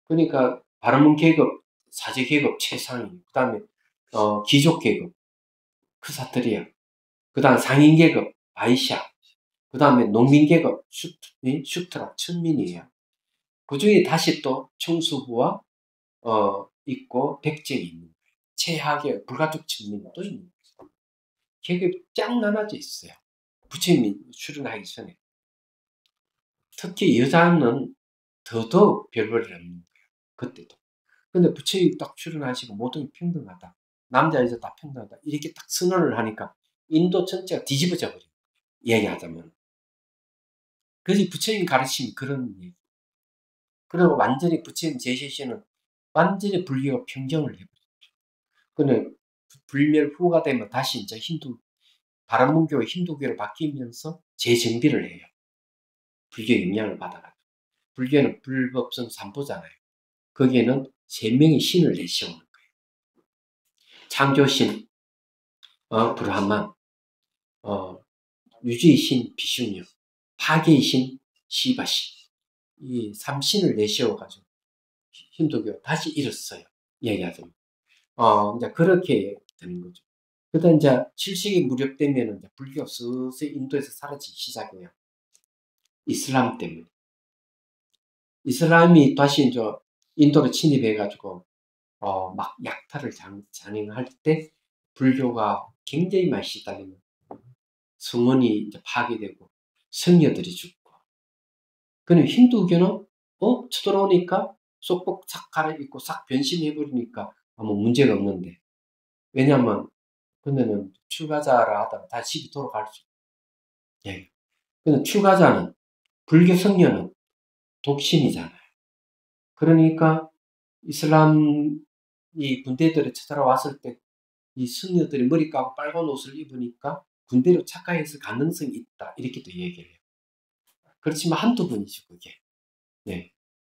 그러니까 바람문 계급, 사제 계급 최상위, 그 다음에 귀족 계급 크사트리아, 그 다음 상인 계급 바이샤, 그 다음에 농민 계급 슈트라 천민이에요. 그 중에 다시 또 청수부와 있고 백정이 있는 거예요. 최하계 불가촉 천민도 있는 거예요. 계급이 쫙 나눠져 있어요. 부처님이 출연하기 전에. 특히 여자는 더더욱 별볼이 없는 거예요. 그때도. 근데 부처님이 딱 출연하시고 모든 게 평등하다. 남자 여자 다 평등하다. 이렇게 딱 선언을 하니까 인도 전체가 뒤집어져 버려요. 얘기하자면. 그래서 부처님 가르친 그런 얘기. 그리고 완전히 부처님 제시시는 완전히 불교가 평정을 해버렸죠. 근데 불멸 후가 되면 다시 이제 바람문교가 힌두교로 바뀌면서 재정비를 해요. 불교의 영향을 받아가지고. 불교는 불법성 삼보잖아요. 거기에는 세 명의 신을 내세우는 거예요. 창조신, 브라만, 유지의 신, 비슈뉴, 파괴의 신, 시바신. 이 삼신을 내세워가지고 힌두교 다시 일었어요. 얘기하자면. 이제 그렇게 되는 거죠. 그다음 이제 7세기 무렵 되면은 이제 불교가 서서히 인도에서 사라지기 시작해요. 이슬람 때문에. 이슬람이 다시 이제 인도로 침입해가지고 막 약탈을 장행할 때 불교가 굉장히 많이 시달리는 성원이 이제 파괴되고 성녀들이 죽고. 그럼 힌두교는 쳐들어오니까 쏙쏙 싹 갈아입고 싹 변신해버리니까 아무 문제가 없는데. 왜냐면 근데는 출가자라 하다가 다시 집이 돌아갈 수 있어요. 예. 근데 출가자는 불교 성녀는 독신이잖아요. 그러니까 이슬람 이 군대들이 쳐들어왔을 때 이 승려들이 머리 까고 빨간 옷을 입으니까 군대로 착각했을 가능성이 있다. 이렇게 또 얘기를 해요. 그렇지만 한두 번이죠, 그게. 네.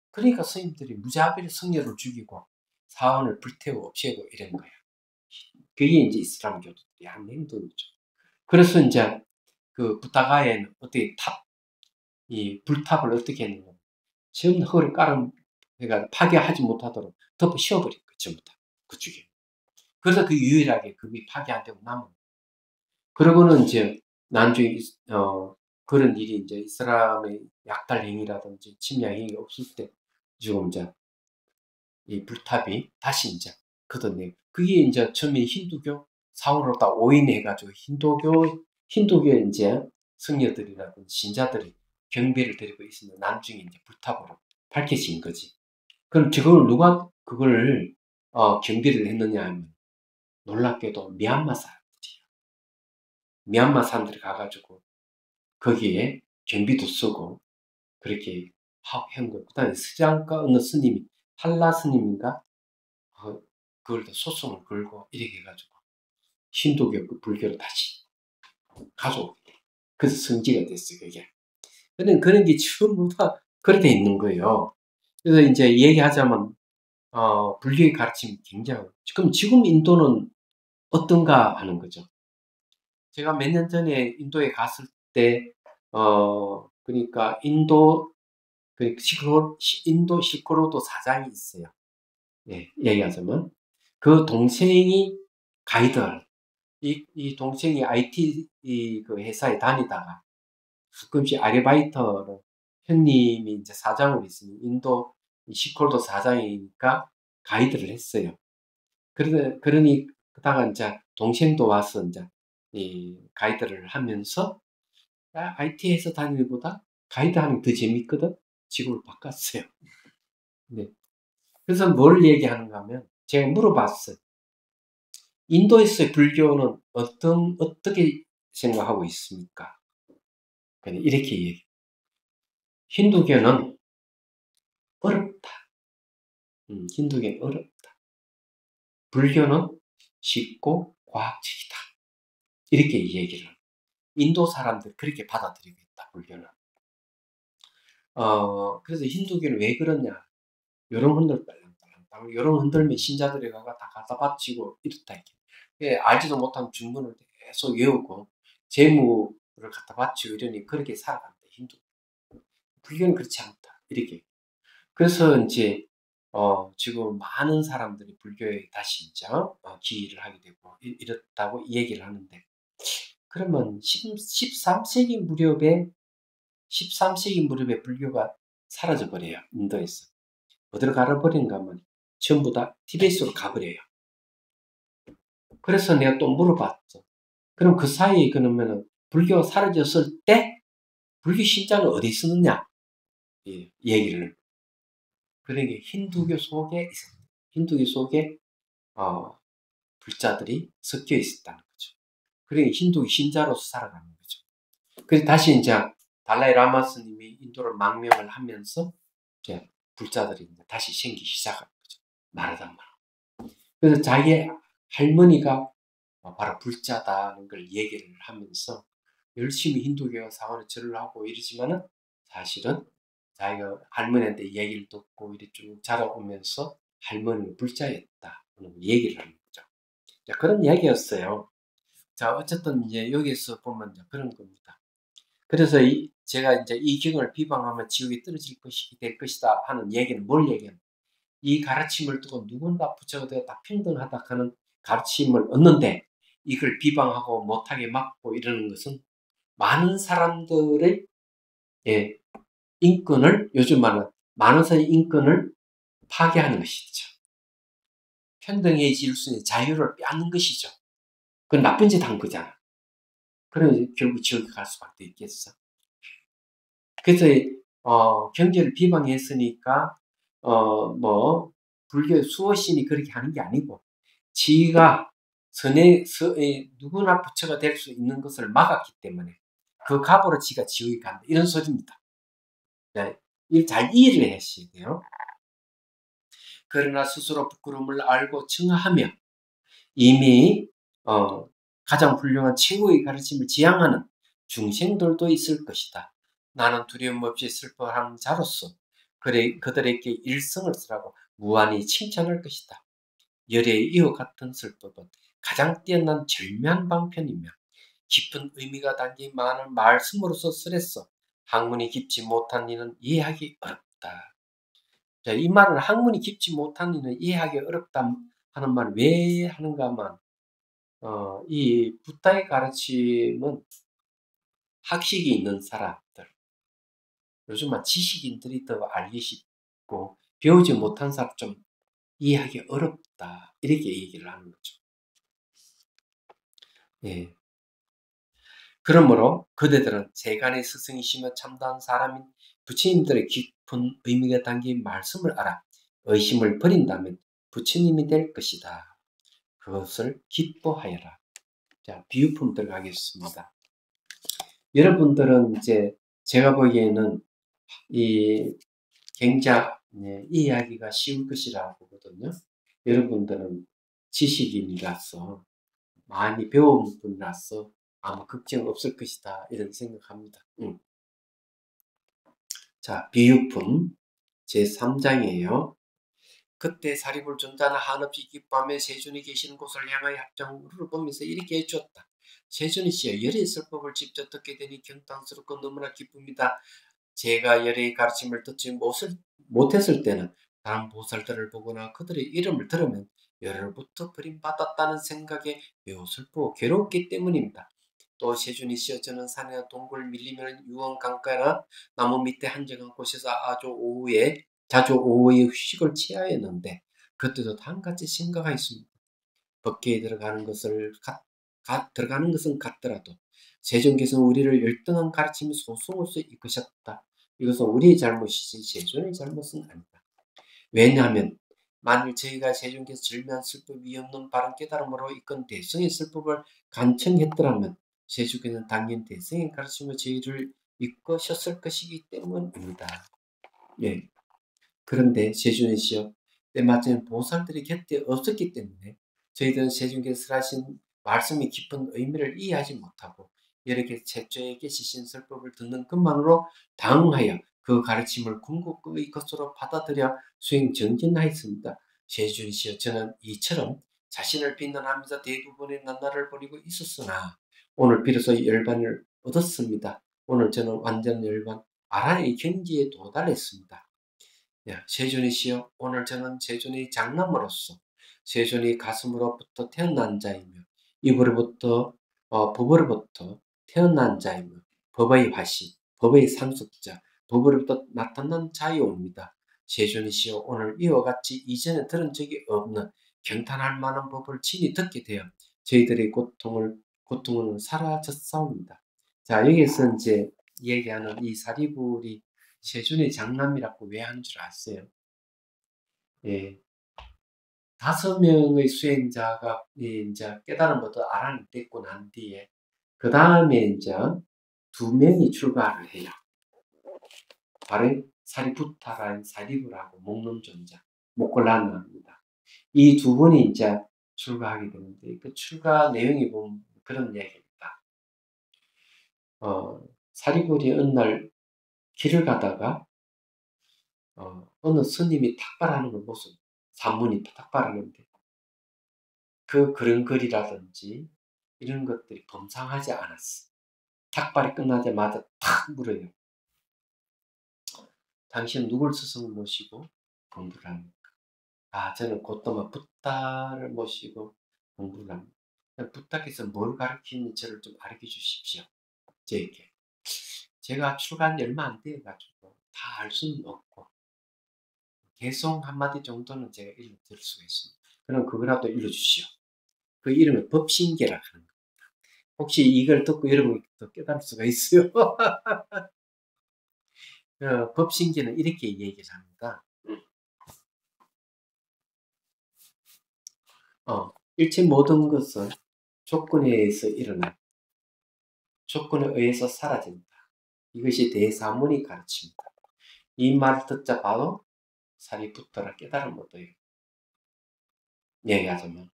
그러니까 스님들이 무자비로 승려를 죽이고 사원을 불태우고 없애고 이런 거예요. 그게 이제 이슬람 교도들이 한 행동이죠. 그래서 이제 그 부타가에는 어떻게 이 불탑을 어떻게 했느냐. 전부 흙을 그러니까 파괴하지 못하도록 덮어 씌워버린 거예요, 전부 다. 그쪽에. 그래서 그 유일하게 그게 파괴 안 되고 남은. 그러고는 이제 나중에 그런 일이 이제 이슬람의 약탈 행위라든지 침략 행위가 없을 때 지금 이제 이 불탑이 다시 이제 걷어내. 그게 이제 처음에 힌두교 사후로 딱 오인해가지고 힌두교의 이제 승려들이라든지 신자들이 경배를 드리고 있으면 나중에 이제 불탑으로 밝혀진 거지. 그럼 지금 누가 그걸 경배를 했느냐 하면 놀랍게도 미얀마 사람들이 가가지고 거기에 경비도 쓰고 그렇게 한 거예요. 그 다음에 스장가 어느 스님이 한라 스님인가 그걸 다 소송을 걸고 이렇게 해가지고 힌두교 불교로 다시 가져오게 돼. 그래서 성지가 됐어요. 그게. 근데 그런 게 전부 다 그렇게 있는 거예요. 그래서 이제 얘기하자면 불교의 가르침이 굉장히 그럼 지금 인도는 어떤가 하는 거죠. 제가 몇 년 전에 인도에 갔을 때 그러니까 인도 실크로드 사장이 있어요. 예, 얘기하자면 그 동생이 가이드, 이 동생이 IT 그 회사에 다니다가 가끔씩 아르바이터로 형님이 이제 사장으로 있으니 인도 시콜도 사장이니까 가이드를 했어요. 그러니 그다가 이제 동생도 와서 이제 이 가이드를 하면서 IT 회사 다니는 것보다 가이드 하는 게 더 재밌거든. 직업을 바꿨어요. 네. 그래서 뭘 얘기하는가 하면 제가 물어봤어요. 인도에서의 불교는 어떻게 생각하고 있습니까? 이렇게 얘기해요. 힌두교는 어렵다. 힌두교는 어렵다. 불교는 쉽고 과학적이다. 이렇게 얘기를 해요. 인도 사람들 그렇게 받아들이고 있다. 불교는. 그래서 힌두교는 왜 그러냐. 요런 흔들 딸랑딸랑 요런 흔들면 신자들이 다 갖다 바치고 이렇다 이렇게. 예, 알지도 못한 중문을 계속 외우고 재무를 갖다 바치고 이러니 그렇게 살아간다. 힌두. 불교는 그렇지 않다. 이렇게. 그래서 이제 지금 많은 사람들이 불교에 다시 이제 기의를 하게 되고 이렇다고 얘기를 하는데 그러면 13세기 무렵에 불교가 사라져 버려요. 인도에서. 어디로 가버린가 하면 전부 다 티베트로 가버려요. 그래서 내가 또 물어봤죠. 그럼 그 사이에 그러면은 불교가 사라졌을 때 불교 신자는 어디 있었느냐? 예, 얘기를. 그러니까 힌두교 속에 있었다. 힌두교 속에 불자들이 섞여 있었다는 거죠. 그러니까 힌두교 신자로서 살아가는 거죠. 그래서 다시 이제 달라이 라마 스님이 인도를 망명을 하면서 이제 불자들이 이제 다시 생기기 시작한 거죠. 나라당 말. 그래서 자기 할머니가 바로 불자다는 걸 얘기를 하면서 열심히 힌두교 사원에 절을 하고 이러지만은 사실은 자기가 할머니한테 얘기를 듣고 이렇게 쭉 자라오면서 할머니는 불자였다. 얘기를 하는 거죠. 자, 그런 이야기였어요. 자, 어쨌든 이제 여기서 보면 이제 그런 겁니다. 그래서 제가 이제 이 경을 비방하면 지옥에 떨어질 것이 될 것이다 하는 얘기는 뭘 얘기하는? 이 가르침을 두고 누군가 부처가 되어 다 평등하다 하는 가르침을 얻는데 이걸 비방하고 못하게 막고 이러는 것은 많은 사람들의 예, 인권을 요즘 말하는 많은 사람의 인권을 파괴하는 것이죠. 평등해질 수 있는 자유를 빼앗는 것이죠. 그건 나쁜 짓 한 거잖아. 그러니 결국 지옥에 갈 수밖에 있겠어. 그래서 경제를 비방했으니까 뭐 불교의 수호신이 그렇게 하는 게 아니고 지가 누구나 부처가 될 수 있는 것을 막았기 때문에 그 값으로 지가 지옥에 간다. 이런 소리입니다. 네, 잘 이해를 하셔야 돼요. 그러나 스스로 부끄러움을 알고 증하하며 이미 가장 훌륭한 최고의 가르침을 지향하는 중생들도 있을 것이다. 나는 두려움 없이 슬퍼하는 자로서 그들에게 일성을 쓰라고 무한히 칭찬할 것이다. 열의 이와 같은 슬픔은 가장 뛰어난 절묘한 방편이며 깊은 의미가 담긴 많은 말씀으로서 쓰랬어. 학문이 깊지 못한 이는 이해하기 어렵다. 자, 이 말을 학문이 깊지 못한 이는 이해하기 어렵다 하는 말을 왜 하는가 하면 이 부다의 가르침은 학식이 있는 사람들, 요즘은 지식인들이 더 알기 쉽고 배우지 못한 사람 좀 이해하기 어렵다. 이렇게 얘기를 하는 거죠. 예. 그러므로 그대들은 세간의 스승이시며 참다한 사람인 부처님들의 깊은 의미가 담긴 말씀을 알아 의심을 버린다면 부처님이 될 것이다. 그것을 기뻐하여라. 자, 비유품 들어가겠습니다. 여러분들은 이제 제가 보기에는 이 굉장히 이해하기가 쉬울 것이라고 보거든요. 여러분들은 지식인이라서 많이 배운 분이라서 아무 걱정 없을 것이다 이런 생각합니다. 자, 비유품 제3장이에요. 그때 사리불존자는 한없이 기뻐하며 세존이 계시는 곳을 향하여 합장을 보면서 이렇게 해주었다. 세존이시여, 열의 설법을 직접 듣게 되니 경탄스럽고 너무나 기쁩니다. 제가 열의 가르침을 듣지 못했을 때는 다른 보살들을 보거나 그들의 이름을 들으면 열로부터 버림받았다는 생각에 매우 슬프고 괴롭기 때문입니다. 또 세존이시여, 저는 산이나 동굴 밀리면 유원 강가나 나무 밑에 한적한 곳에서 자주 오후에 휴식을 취하였는데 그때도 한가지 생각하였습니다. 법계에 들어가는 것은 같더라도 세존께서는 우리를 열등한 가르침이 소송으로서 이끄셨다. 이것은 우리의 잘못이지 세존의 잘못은 아니다. 왜냐하면 만일 저희가 세존께서 절묘한 슬픔이 없는 바른 깨달음으로 이끈 대승의 슬픔을 간청했더라면 세존께서는 당연 대승의 가르침으로 저희를 이끄셨을 것이기 때문입니다. 예. 그런데 세존이시여, 때마침 보살들이 곁에 없었기 때문에 저희들은 세존께서 하신 말씀의 깊은 의미를 이해하지 못하고 이렇게 최초에 계시신 설법을 듣는 것만으로 당하여 그 가르침을 궁극의 것으로 받아들여 수행 정진하였습니다. 세존이시여, 저는 이처럼 자신을 비난하면서 대부분의 난나를 벌이고 있었으나 오늘 비로소 열반을 얻었습니다. 오늘 저는 완전 열반 아란의 경지에 도달했습니다. 세존이시여, 오늘 저는 세존의 장남으로서 세존의 가슴으로부터 태어난 자이며 법으로부터 태어난 자이며 법의 화신, 법의 상속자, 법으로부터 나타난 자이옵니다. 세존이시여, 오늘 이와 같이 이전에 들은 적이 없는 경탄할 만한 법을 친히 듣게 되어 저희들의 고통은 사라졌사옵니다. 자, 여기서 이제 얘기하는 이 사리불이 세존의 장남이라고 왜 하는 줄 아세요? 예. 5명의 수행자가 이제 깨달음부터 아란을 떼고 난 뒤에 그 다음에 이제 2명이 출가를 해요. 바로 사리부타라는 사리불하고 목론존자, 모콜란나입니다. 이 두 분이 이제 출가하게 되는데 그 출가 내용이 보면 그런 얘기입니다. 사리불이 어느 날 길을 가다가 어느 스님이 탁발하는 걸 보고 산문이 탁발하는데 그 그림글이라든지 이런 것들이 범상하지 않았어. 탁발이 끝나자마자 탁 물어요. 당신은 누굴 스승을 모시고 공부를 합니까? 저는 곧더마 붓다를 모시고 공부를 합니다. 붓다께서 뭘 가르치는지 저를 좀 알려 주십시오. 저에게. 제가 출가한 지 얼마 안 돼가지고 다 알 수는 없고 개송 한마디 정도는 제가 읽어드릴 수가 있습니다. 그럼 그거라도 읽어주시오. 그 이름은 법신계라 하는 거. 혹시 이걸 듣고 여러분이 더 깨달을 수가 있어요. 법신계는 이렇게 얘기를 합니다. 일체 모든 것은 조건에 의해서 일어나 조건에 의해서 사라진다. 이것이 대사문이 가르칩니다. 이 말을 듣자 바로 사리부터라 깨달음 얻어요. 얘기하자면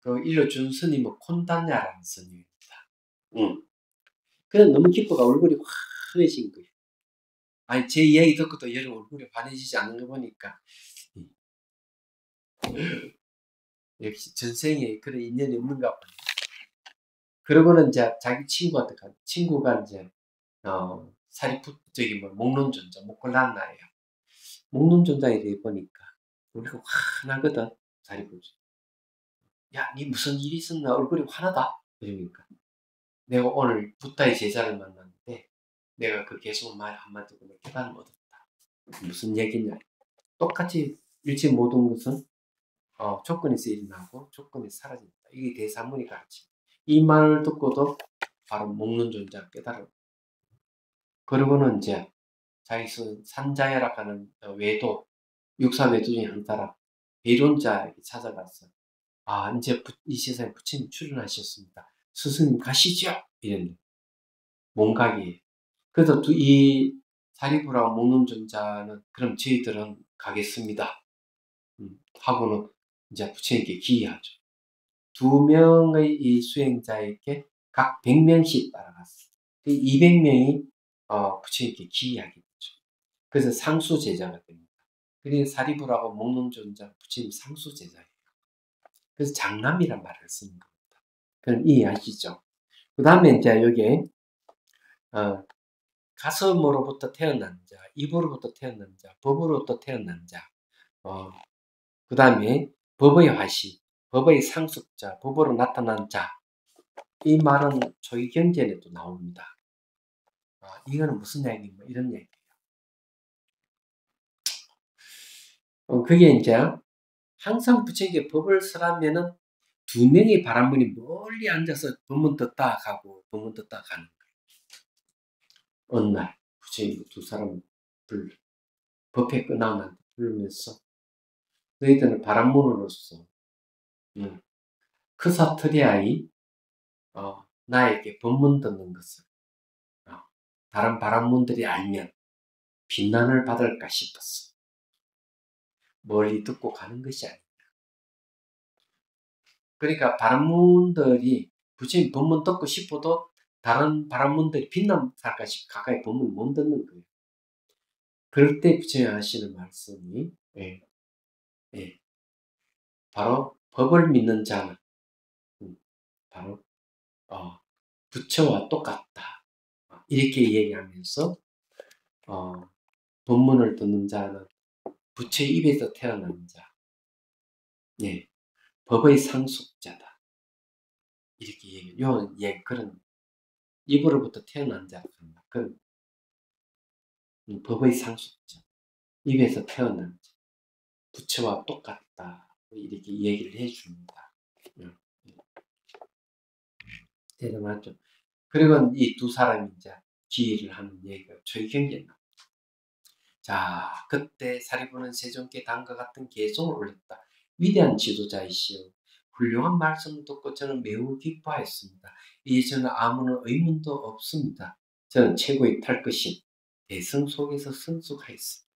그 일러준 스님은 콘단냐라는 스님입니다. 그는 너무 기뻐가 얼굴이 환해진 거예요. 아니, 제 이야기 듣고도 여러분 얼굴이 환해지지 않는 거 보니까 역시 전생에 그런 인연이 없는가 보네. 그러고는 이제 자기 친구가 이제 목론존자, 목골란나예요. 목론존자에 대해 보니까 우리가 환하거든. 사리불. 야, 니 무슨 일이 있었나? 얼굴이 환하다. 그러니까 내가 오늘 붓다의 제자를 만났는데 내가 그 계속 말 한마디로 깨달음 얻었다. 무슨 얘기냐? 똑같이 일체 모든 것은 조건에서 일어나고 조건에서 사라진다. 이게 대사문이 가르치. 이 말을 듣고도 바로 먹는 존재가 깨달음. 그러고는 이제 자기 산자야락하는 외도, 육사 외도 중에 한 사람, 배론자에게 찾아가서 이제 이 세상에 부처님 출연하셨습니다. 스승님 가시죠. 이랬는데 몸가기. 그래서 이 사리부라고 먹는 존자는 그럼 저희들은 가겠습니다. 하고는 이제 부처님께 기의하죠. 2명의 이 수행자에게 각 100명씩 따라갔어요. 200명이 부처님께 기의하게 되죠. 그래서 상수 제자가 됩니다. 그래서 사리부라고 먹는 존자 부처님 상수 제자예요. 그래서 장남이란 말을 쓰는 겁니다. 그럼 이해하시죠? 그 다음에 이제 여기 가슴으로부터 태어난 자, 입으로부터 태어난 자, 법으로부터 태어난 자, 그 다음에 법의 화시, 법의 상속자, 법으로 나타난 자. 이 말은 초기경전에도 나옵니다. 이거는 무슨 얘기냐, 이런 얘기예요. 그게 이제 항상 부처님께 법을 쓰라면은 2명의 바람문이 멀리 앉아서 법문 듣다 가고 법문 듣다 가는 거예요. 어느 날 부처님 2사람 법회 끝나고 부르면서 너희들은 바람문으로서 크사트리아이 나에게 법문 듣는 것을 다른 바람문들이 알면 비난을 받을까 싶었어. 멀리 듣고 가는 것이 아니다. 그러니까 바람문들이 부처님 법문 듣고 싶어도 다른 바람문들이 비난할까 싶어 가까이 법문 못 듣는 거예요. 그럴 때 부처님 하시는 말씀이 바로 법을 믿는 자는 바로 부처와 똑같다. 이렇게 얘기하면서 법문을 듣는 자는 부처의 입에서 태어난 자, 법의 상속자다. 이렇게 얘기해요. 그런 입으로부터 태어난 자, 그런 법의 상속자, 입에서 태어난 자, 부처와 똑같다. 이렇게 얘기를 해줍니다. 대단하죠. 그리고 이 2사람이 이제 기의를 하는 얘기가 초기경전에 나옵니다. 자, 그때 사리부는 세존께 단과 같은 개성을 올렸다. 위대한 지도자이시여. 훌륭한 말씀을 듣고 저는 매우 기뻐했습니다. 이제는 아무런 의문도 없습니다. 저는 최고의 탈것인 대승 속에서 성숙하였습니다.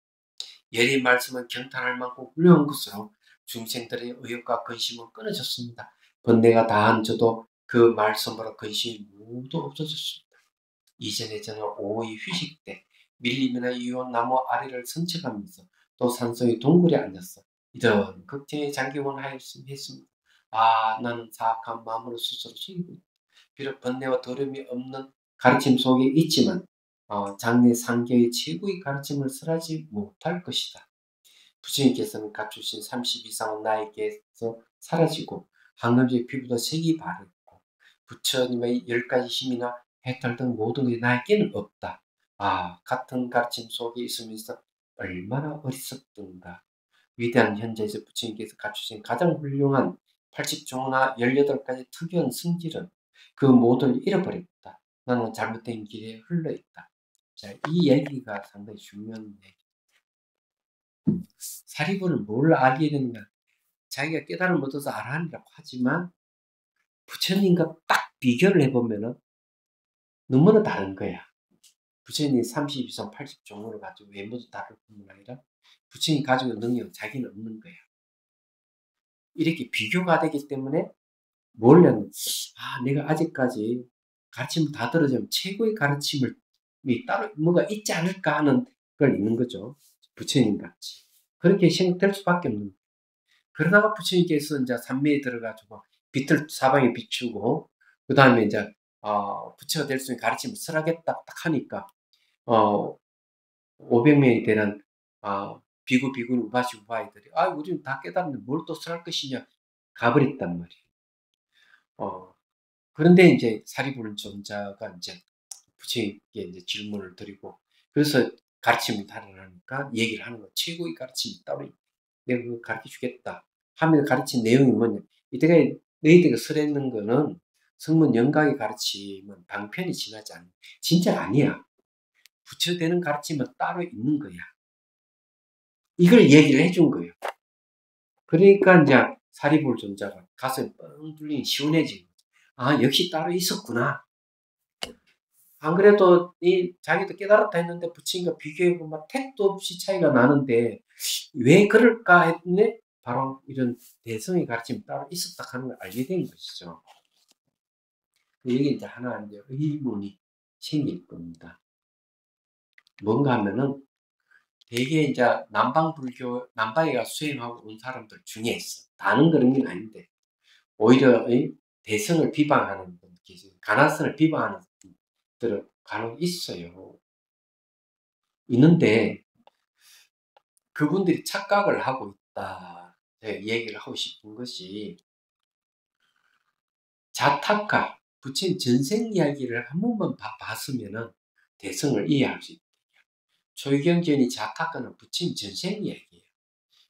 여리 말씀은 경탄할 만큼 훌륭한 것으로 중생들의 의욕과 근심은 끊어졌습니다. 번뇌가 다한 저도 그 말씀으로 근심이 모두 없어졌습니다. 이전에 저는 오후의 휴식 때 밀림이나 이온 나무 아래를 산책하면서 또 산속의 동굴에 앉았어 이런 걱정에 잠기곤 했습니다. 나는 사악한 마음으로 스스로 속이고 있다. 비록 번뇌와 더름이 없는 가르침 속에 있지만 장래 상계의 최고의 가르침을 설하지 못할 것이다. 부처님께서는 갖추신 30 이상은 나에게서 사라지고 황금색 피부도 색이 바랬고 부처님의 10가지 힘이나 해탈 등 모든 게 나에게는 없다. 같은 가르침 속에 있으면서 얼마나 어리석던가. 위대한 현재에서 부처님께서 갖추신 가장 훌륭한 80종이나 18가지 특이한 성질은 그 모두를 잃어버렸다. 나는 잘못된 길에 흘러있다. 자, 이 얘기가 상당히 중요한 얘기. 사리부는 뭘 알게 되는가? 자기가 깨달음을 얻어서 알아내라고 하지만 부처님과 딱 비교를 해보면은 너무나 다른 거야. 부처님이 30 이상 80종으로 가지고 외모도 다를 뿐만 아니라 부처님이 가지고 있는 능력은 자기는 없는 거야. 이렇게 비교가 되기 때문에 뭘냐면 내가 아직까지 가르침을 다 들어주면 최고의 가르침을 따로 뭐가 있지 않을까 하는 걸 있는 거죠. 부처님 같이. 그렇게 생각될 수밖에 없는 거예요. 그러다가 부처님께서 이제 산매에 들어가지고 빛을 사방에 비추고 그 다음에 이제 부처가 될 수 있는 가르침을 설하겠다 딱 하니까 500명이 되는 비구 비구니 우바시 우바이들이 우리는 다 깨달았는데 뭘 또 설할 것이냐 가버렸단 말이에요. 그런데 이제 사리불존자가 이제 부처님께 이제 질문을 드리고, 그래서 가르침을 달아나니까 얘기를 하는 거, 최고의 가르침이 따로 내가 그거 가르쳐 주겠다 하면 가르친 내용이 뭐냐, 이때가 너희들이 설했는 거는 성문 영각의 가르침은 방편이 지나지 않는, 진짜 아니야. 부처되는 가르침은 따로 있는 거야. 이걸 얘기를 해준 거예요. 그러니까 이제 사리불존자가 가슴이 뻥 뚫리니 시원해지고, 아, 역시 따로 있었구나. 안 그래도 자기도 깨달았다 했는데 부처님과 비교해보면 택도 없이 차이가 나는데 왜 그럴까 했는데 바로 이런 대성의 가르침이 따로 있었다 하는 걸 알게 된 것이죠. 여기 이제 하나 이제 의문이 생길 겁니다. 뭔가 하면은 대개 이제 남방불교, 남방에 가 수행하고 온 사람들 중에 있어. 다는 그런 건 아닌데 오히려 대성을 비방하는 분, 가나성을 비방하는 분들은 간혹 있어요. 있는데 그분들이 착각을 하고 있다. 제가 얘기를 하고 싶은 것이, 자타카, 부처님 전생 이야기를 한 번만 봤으면은 대성을 이해할 수 있다. 초유경전이 자타카는 부처님 전생 이야기예요.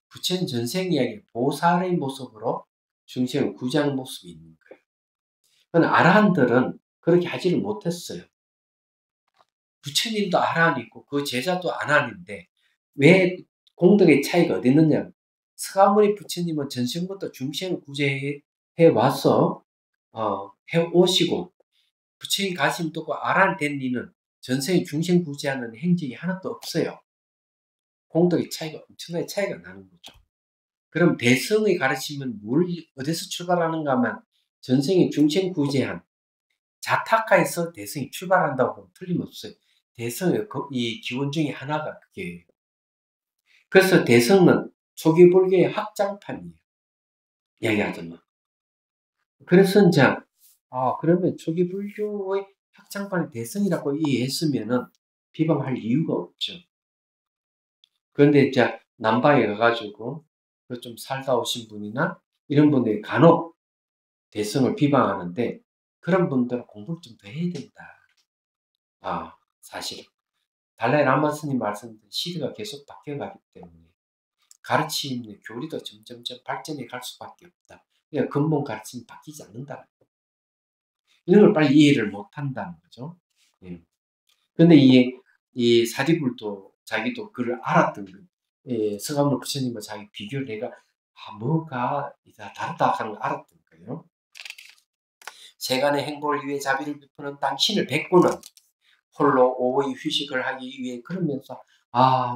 부처님 전생 이야기, 보살의 모습으로 중생을 구제하는 모습이 있는 거예요. 그런데 아라한들은 그렇게 하지를 못했어요. 부처님도 아라한이고 그 제자도 아라한인데 왜 공덕의 차이가 어디 있느냐? 서가모니 부처님은 전생부터 중생을 구제해 와서 해 오시고, 부처님 가르침 듣고 아라한 된 이는 전생에 중생 구제하는 행적이 하나도 없어요. 공덕의 차이가 엄청나게 차이가 나는 거죠. 그럼 대성의 가르침은 어디서 출발하는가 하면 전생에 중생 구제한 자타카에서 대성이 출발한다고 보면 틀림없어요. 대성의 이 기원 중에 하나가 그게. 그래서 대성은 초기 불교의 확장판이에요. 이야기하자면. 그래서 이제 그러면 초기 불교의 확장판의 대성이라고 이해했으면은 비방할 이유가 없죠. 그런데 이제 남방에 가가지고 좀 살다 오신 분이나 이런 분들이 간혹 대성을 비방하는데 그런 분들은 공부를 좀 더 해야 된다. 사실 달라이 라마 스님 말씀대로 시대가 계속 바뀌어가기 때문에 가르침의 교리도 점점점 발전해 갈 수밖에 없다. 그러니까 근본 가르침이 바뀌지 않는다. 이런 걸 빨리 이해를 못 한다는 거죠. 예. 근데 이 사리불도 자기도 그걸 알았던 거예요. 예, 서가모니 부처님과 자기 비교를 해가 뭐가 다르다 하는 걸 알았던 거예요. 세간의 행복을 위해 자비를 베푸는 당신을 뵙고는 홀로 오후의 휴식을 하기 위해 그러면서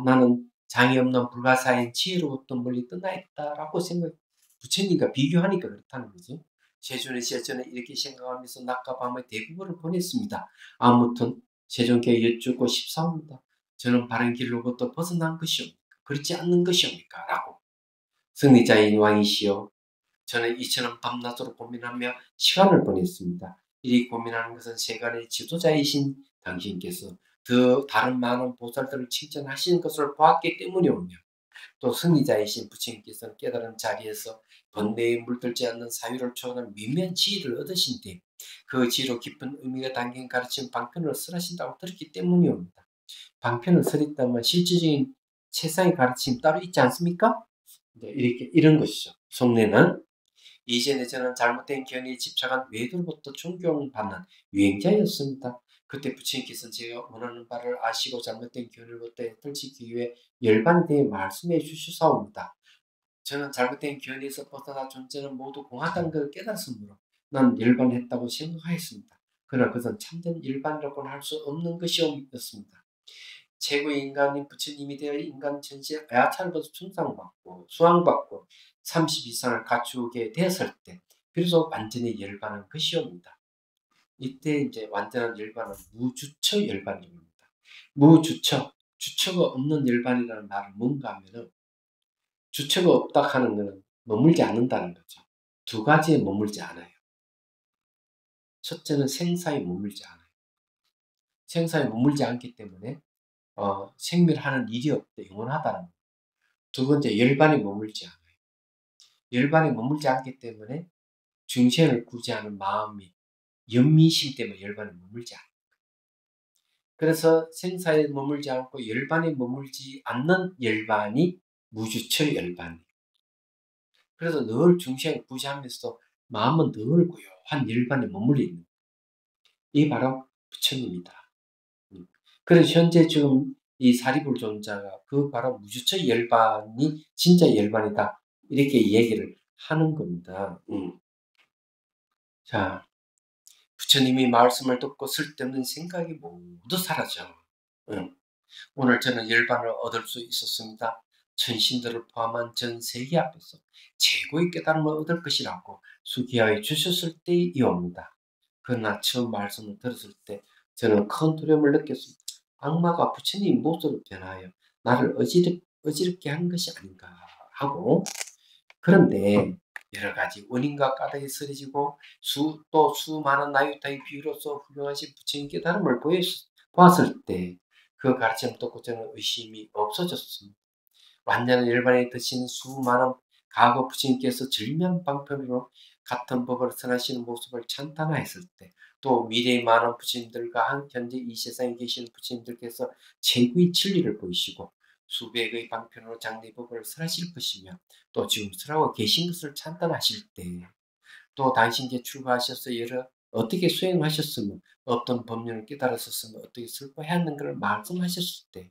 나는 장이 없는 불가사인 지혜로부터 멀리 떠나 있다라고 부처님과 비교하니까 그렇다는 거지. 세존의 저는 이렇게 생각하면서 낮과 밤의 대부분을 보냈습니다. 아무튼 세존께 여쭙고 싶사옵니다. 저는 바른 길로부터 벗어난 것이옵니까? 그렇지 않는 것이옵니까? 라고. 승리자인 왕이시여, 저는 이처럼 밤낮으로 고민하며 시간을 보냈습니다. 이리 고민하는 것은 세간의 지도자이신 당신께서 더 다른 많은 보살들을 칭찬하시는 것을 보았기 때문이오며, 또 승리자이신 부처님께서는 깨달은 자리에서 번뇌에 물들지 않는 사유를 초월하는 미묘한 지혜를 얻으신 뒤 그 지혜로 깊은 의미가 담긴 가르침 방편을 설하신다고 들었기 때문이옵니다. 방편을 설했다면 실질적인 세상의 가르침 따로 있지 않습니까? 이렇게 이런 것이죠. 속내는 이전에 저는 잘못된 견해에 집착한 외도로부터 존경받는 유행자였습니다. 그때 부처님께서는 제가 원하는 바를 아시고 잘못된 견해로부터 떨치기 위해 열반에 대해 말씀해 주시사옵니다. 저는 잘못된 견해에서 벗어나 존재는 모두 공하다는 것을 깨달았으므로 난 열반했다고 생각하였습니다. 그러나 그것은 참된 열반이라고는 할 수 없는 것이었습니다. 최고의 인간인 부처님이 되어 인간 전시에 야차를 거둬 충상받고 수왕받고 30 이상을 갖추게 되었을 때 비로소 완전히 열반한 것이옵니다. 이때 이제 완전한 열반은 무주처 열반입니다. 무주처, 주처가 없는 열반이라는 말은 뭔가 하면은, 주처가 없다 하는 것은 머물지 않는다는 거죠. 두 가지에 머물지 않아요. 첫째는 생사에 머물지 않아요. 생사에 머물지 않기 때문에 생멸하는 일이 없다, 영원하다는 거예요. 두 번째, 열반에 머물지 않아요. 열반에 머물지 않기 때문에 중생을 구제하는 마음이 연민심 때문에 열반에 머물지 않아요. 그래서 생사에 머물지 않고 열반에 머물지 않는 열반이 무주처 열반이에요. 그래서 늘 중생을 구제하면서 마음은 늘 고요한 열반에 머물러 있는 거예요. 이 바로 부처님이다. 그래서 현재 지금 이 사리불존자가 그 바로 무주처 열반이 진짜 열반이다. 이렇게 얘기를 하는 겁니다. 자, 부처님이 말씀을 듣고 쓸데없는 생각이 모두 사라져. 오늘 저는 열반을 얻을 수 있었습니다. 천신들을 포함한 전 세계 앞에서 최고의 깨달음을 얻을 것이라고 수기하여 주셨을 때이옵니다. 그러나 처음 말씀을 들었을 때 저는 큰 두려움을 느꼈습니다. 악마가 부처님 모습으로 변하여 나를 어지럽게 한 것이 아닌가 하고, 그런데 여러 가지 원인과 까닭이 쓰러지고 또 수많은 나유타의 비유로서 훌륭하신 부처님 깨달음을 보았을 때 그 가르침 듣고 저는 의심이 없어졌습니다. 완전한 열반에 드신 수많은 과거 부처님께서 절명방편으로 같은 법을 선하시는 모습을 찬탄하였을 때, 또 미래의 많은 부처님들과 현재 이 세상에 계시는 부처님들께서 최고의 진리를 보이시고 수백의 방편으로 장대법을 설하실 것이며 또 지금 설하고 계신 것을 찬탄하실 때, 또 당신께 출가하셔서 어떻게 수행하셨으면 어떤 법륜을 깨달았었으면 어떻게 슬퍼해야 하는 걸 말씀하셨을 때,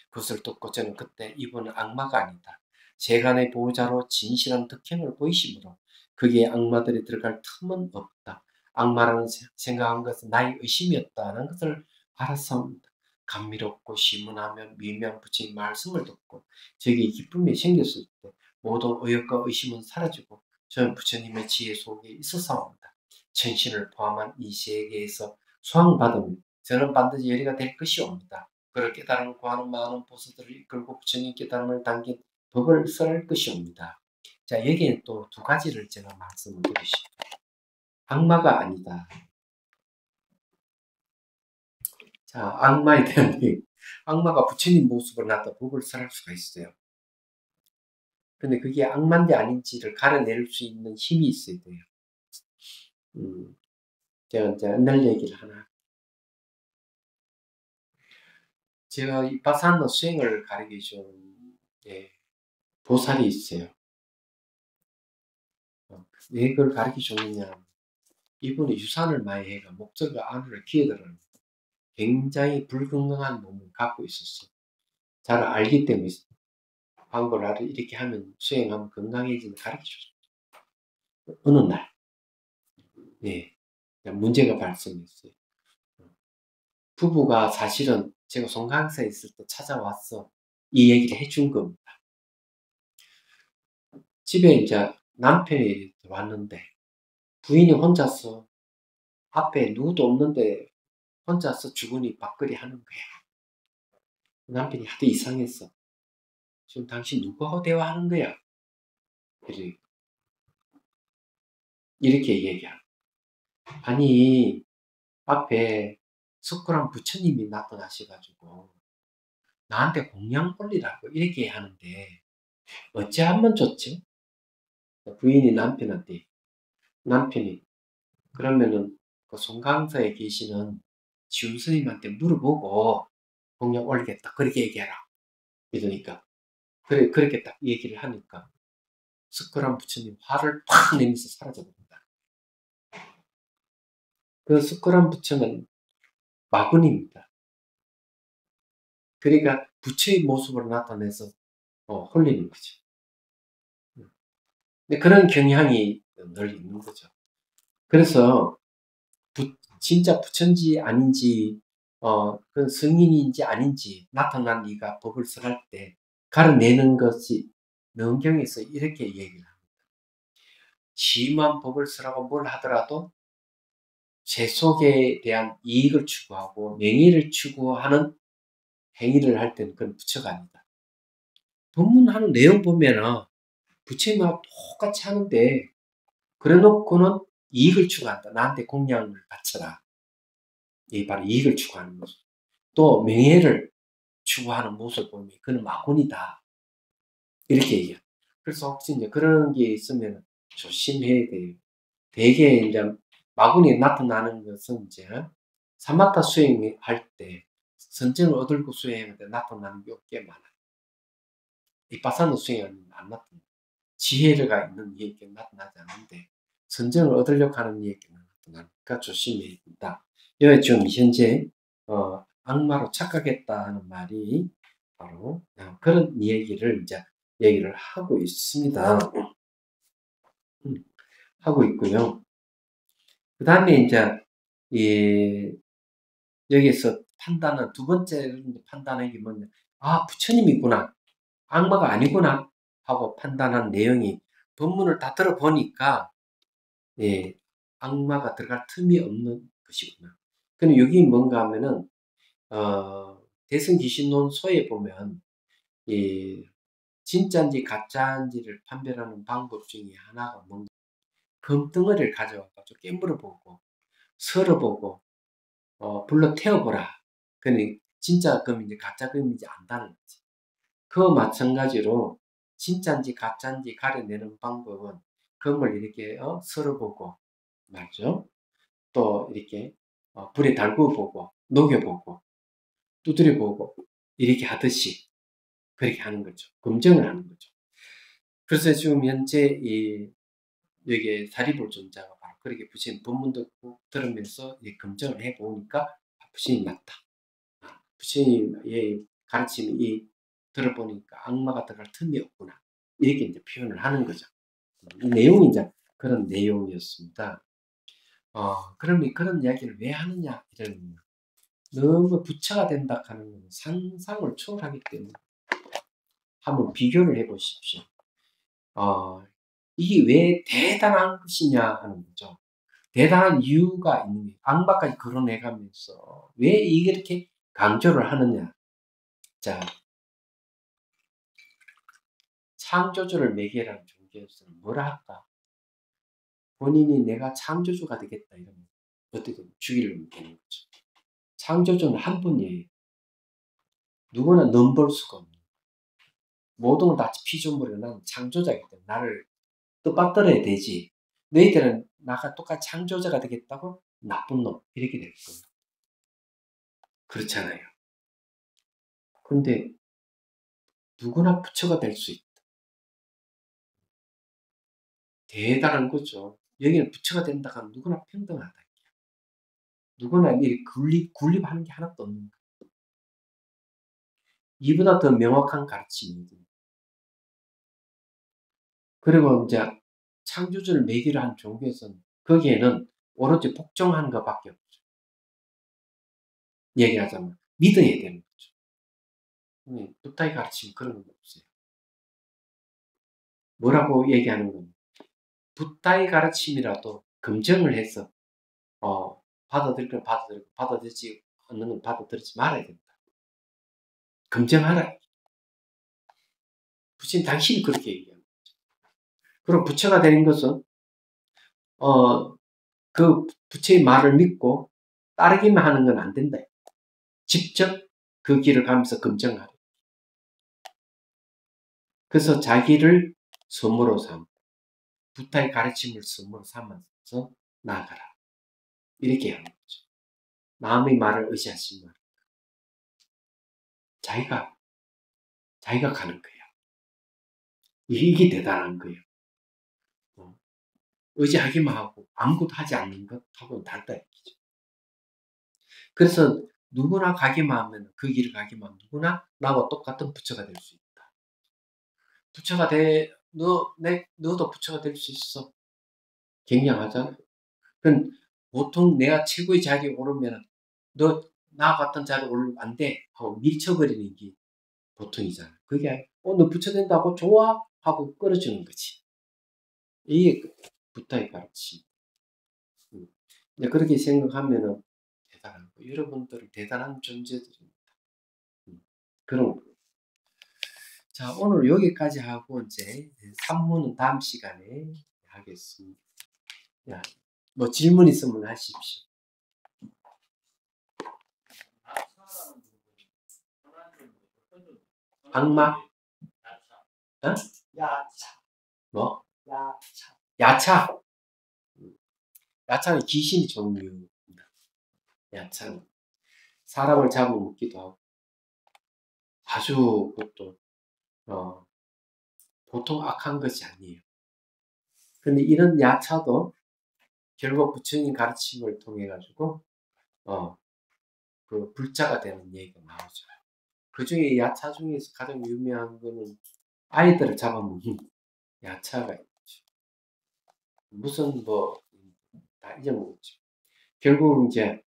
그것을 듣고 저는 그때 이분은 악마가 아니다. 재간의 보호자로 진실한 덕행을 보이시므로 거기에 악마들이 들어갈 틈은 없다. 악마라는 생각한 것은 나의 의심이었다는 것을 알았습니다. 감미롭고 시문하며 미묘한 부처님 말씀을 듣고 저에게 기쁨이 생겼을 때 모든 의혹과 의심은 사라지고 저는 부처님의 지혜 속에 있어서옵니다. 천신을 포함한 이 세계에서 수행받으며 저는 반드시 열의가 될 것이옵니다. 그를 깨달음을 구하는 많은 보수들을 이끌고 부처님 깨달음을 당긴 법을 설할 것이옵니다. 자, 여기에 또 두 가지를 제가 말씀을 드리고 싶어요. 악마가 아니다. 자, 악마에 대한 악마가 부처님 모습을 나타 법을 설할 수가 있어요. 근데 그게 악마인지 아닌지를 가려낼 수 있는 힘이 있어야 돼요. 제가 이제 옛날 얘기를 하나. 제가 이파사나 수행을 가르쳐준 보살이 있어요. 왜 그걸 가르쳐줬느냐. 이분이 유산을 많이 해가 목젖과 안으로 기어들어는 굉장히 불건강한 몸을 갖고 있었어요. 잘 알기 때문에 방법을 이렇게 하면 수행하면 건강해지는 가르쳐줬어요. 어느 날 문제가 발생했어요. 부부가 사실은 제가 송강사에 있을 때 찾아와서 이 얘기를 해준 겁니다. 집에 이제 남편이 왔는데 부인이 혼자서 앞에 누구도 없는데 혼자서 주거니 밥거리 하는 거야. 남편이 하도 이상했어. 지금 당신 누구하고 대화하는 거야? 이렇게 얘기하고. 아니, 앞에 석굴암 부처님이 나타나셔가지고 나한테 공양 올리라고 이렇게 하는데 어찌하면 좋지? 부인이 남편이 그러면은 그 송강사에 계시는 지훈 스님한테 물어보고 공양 올리겠다 그렇게 얘기해라. 이러니까 그렇게 딱 얘기를 하니까 석굴암 부처님 화를 팍 내면서 사라져버립니다. 그 석굴암 부처는 마군입니다. 그러니까 부처의 모습으로 나타내서 홀리는 거죠. 근데 그런 경향이 늘 있는 거죠. 그래서 진짜 부처인지 아닌지 그 성인인지 아닌지 나타난 이가 법을 설할 때 가려내는 것이 능경에서 이렇게 얘기를 합니다. 심한 법을 설하고 뭘 하더라도 세속에 대한 이익을 추구하고 명예를 추구하는 행위를 할 때는 그건 부처가 아니다. 법문하는 내용 보면은 부처님하고 똑같이 하는데 그래 놓고는 이익을 추구한다. 나한테 공양을 바쳐라. 이 바로 이익을 추구하는 모습. 또 명예를 추구하는 모습을 보면 그는 마군이다. 이렇게 얘기해요. 그래서 혹시 이제 그런 게 있으면 조심해야 돼요. 되게 이제 바구니에 나타나는 것은 이제 사마타 수행할 때 선정을 얻고 수행할 때 나타나는 게 꽤 많아요. 비파사나 수행은 안 나타나요. 지혜가 있는 이에게 나타나지 않는데 선정을 얻으려고 하는 이에게는 나타나니까 조심해야 된다. 여기 지금 현재 악마로 착각했다는 말이 바로 그런 얘기를 이제 얘기를 하고 있습니다. 하고 있고요. 그 다음에 이제 여기서 판단은 두 번째 판단한 게 뭐냐? 아, 부처님이구나. 악마가 아니구나 하고 판단한 내용이 본문을 다 들어보니까 예, 악마가 들어갈 틈이 없는 것이구나. 근데 여기 뭔가 하면은 대승귀신론서에 보면 이 진짜인지 가짜인지를 판별하는 방법 중에 하나가 뭔가 금덩어리를 가져와가지고 깨물어보고 썰어보고 불러 태워보라. 근데 진짜 금인지 가짜 금인지 안다는 거지. 그 마찬가지로 진짜인지 가짜인지 가려내는 방법은 금을 이렇게 썰어보고 맞죠? 또 이렇게 불에 달구어보고 녹여보고 두드려보고 이렇게 하듯이 그렇게 하는 거죠. 검증을 하는 거죠. 그래서 지금 현재 여기에 사리불존자가 바로 그렇게 부처님 법문 듣고 들으면서 검증을 해보니까 부처님이 맞다. 부처님의 가르침이 들어보니까 악마가 들어갈 틈이 없구나. 이렇게 이제 표현을 하는 거죠. 이 내용이 이제 그런 내용이었습니다. 그러면 그런 이야기를 왜 하느냐? 이런 너무 부처가 된다 하는 건 상상을 초월하기 때문에 한번 비교를 해 보십시오. 이게 왜 대단한 것이냐 하는 거죠. 대단한 이유가 있는 게 악마까지 거론해가면서 왜 이게 이렇게 강조를 하느냐. 자, 창조주를 매개하는 종교에서는 뭐라 할까? 본인이 내가 창조주가 되겠다 이러면 어떻게 주의를 되는 거죠. 창조주는 한 분이에요. 누구나 넘볼 수가 없는 모든 걸 다 피조물이야. 난 창조자이기 때문에 나를 뜻받들어야 되지. 너희들은 나가 똑같이 창조자가 되겠다고? 나쁜 놈. 이렇게 될 거예요. 그렇잖아요. 근데 누구나 부처가 될 수 있다. 대단한 거죠. 여기는 부처가 된다 하면 누구나 평등하다. 누구나 이 군립하는 게 하나도 없는 거예요. 이보다 더 명확한 가르침이거든요. 그리고 이제 창조주를 매개로 한 종교에서는 거기에는 오로지 복종하는 것밖에 없죠. 얘기하자면 믿어야 되는 거죠. 부타의 가르침 그런 건 없어요. 뭐라고 얘기하는 건 부타의 가르침이라도 검증을 해서 받아들일 건 받아들이고 받아들이지 않는 건 받아들이지 말아야 된다. 검증하라. 부처님 당신이 그렇게 얘기합니다. 그리고 부처가 되는 것은 그 부처의 말을 믿고 따르기만 하는 건 안 된다. 직접 그 길을 가면서 검증하라. 그래서 자기를 선물로 삼고 부타의 가르침을 선물로 삼아서 나아가라. 이렇게 하는 거죠. 마음의 말을 의지하지 마. 자기가 가는 거예요. 이게 대단한 거예요. 의지하기만 하고 아무것도 하지 않는 것하고는 다르다 얘기죠. 그래서 누구나 가기만 하면 그 길을 가기만 하면 누구나 나와 똑같은 부처가 될 수 있다. 부처가 너도 부처가 될 수 있어. 굉장하잖아. 그럼 보통 내가 최고의 자리에 오르면 너 나와 같은 자리에 오르면 안 돼 하고 밀쳐버리는 게 보통이잖아. 그게 너 부처 된다고 좋아 하고 끌어주는 거지. 이게 부타의 가르침. 그렇게 생각하면은 대단한 거. 여러분들은 대단한 존재들입니다. 그런 거. 자, 오늘 여기까지 하고 이제 산문은 다음 시간에 하겠습니다. 야, 뭐 질문 있으면 하십시오. 악마? 어? 야차. 뭐? 야차. 야차? 야차는 귀신이 종류입니다. 야차는 사람을 잡아먹기도 하고 아주 그것도 보통 악한 것이 아니에요. 근데 이런 야차도 결국 부처님 가르침을 통해 가지고 그 불자가 되는 얘기가 나오죠. 그 중에 야차 중에서 가장 유명한 거는 아이들을 잡아먹는 야차가 있죠. 무슨 다 잊어먹었죠. 결국 이제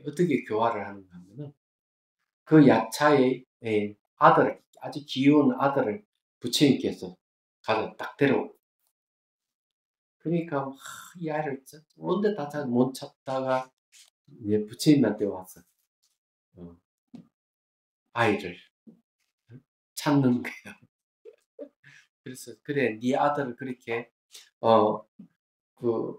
어떻게 교화를 하는가 하면은 그 야차의 아들을 아주 귀여운 아들을 부처님께서 가서 딱 데려오. 그러니까 이 아이를 온데 다 못 찾다가 이제 부처님한테 와서 아이를 찾는 거야. 그래서 그래 네 아들을 그렇게 그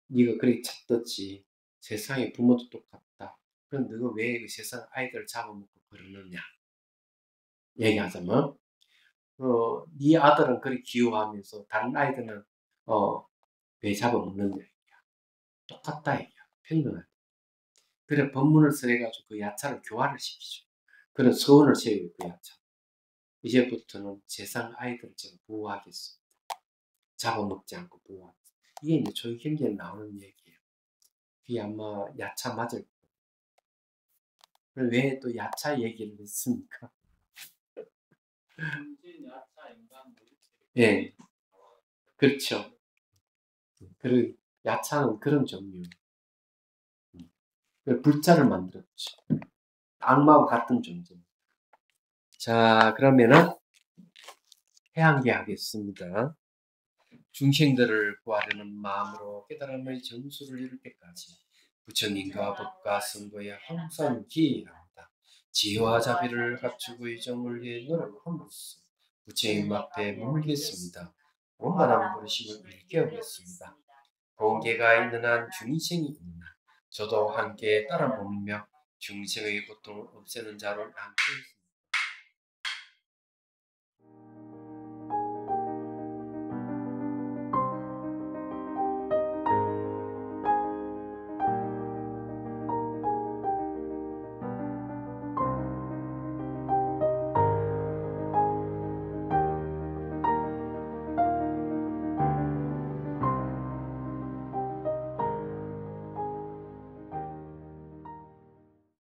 네가 그렇게 찾듯이 세상에 부모도 똑같다. 그럼 너가 왜 그 세상 아이들을 잡아먹고 그러느냐? 얘기하자면 네 아들은 그렇게 귀여워하면서 다른 아이들은 왜 잡아먹느냐? 똑같다 얘기야. 평등하다. 그래 법문을 써가지고 그 야차를 교화를 시키죠. 그런 서원을 세워요 그 야차. 이제부터는 세상 아이들을 제가 보호하겠습니다. 잡아먹지 않고 보호하겠습니다. 이게 이제 조익경제에 나오는 얘기예요. 그게 아마 야차 맞을 거예요. 왜 또 야차 얘기를 했습니까? 예, 그렇죠. 그 야차는 그런 종류. 불자를 만들었죠. 악마와 같은 존재. 자, 그러면은 해양계 하겠습니다. 중생들을 구하려는 마음으로 깨달음의 정수를 이룰 때까지 부처님과 법과 선거에 항상 기해합니다. 지혜와 자비를 갖추고 의정을 위해 노력함으로써 부처님 앞에 머물겠습니다. 원만한 부르심을 일깨우겠습니다. 공계가 있는 한 중생이 있는 한 저도 함께 따라 머물며 중생의 고통을 없애는 자로 남고 있습니다.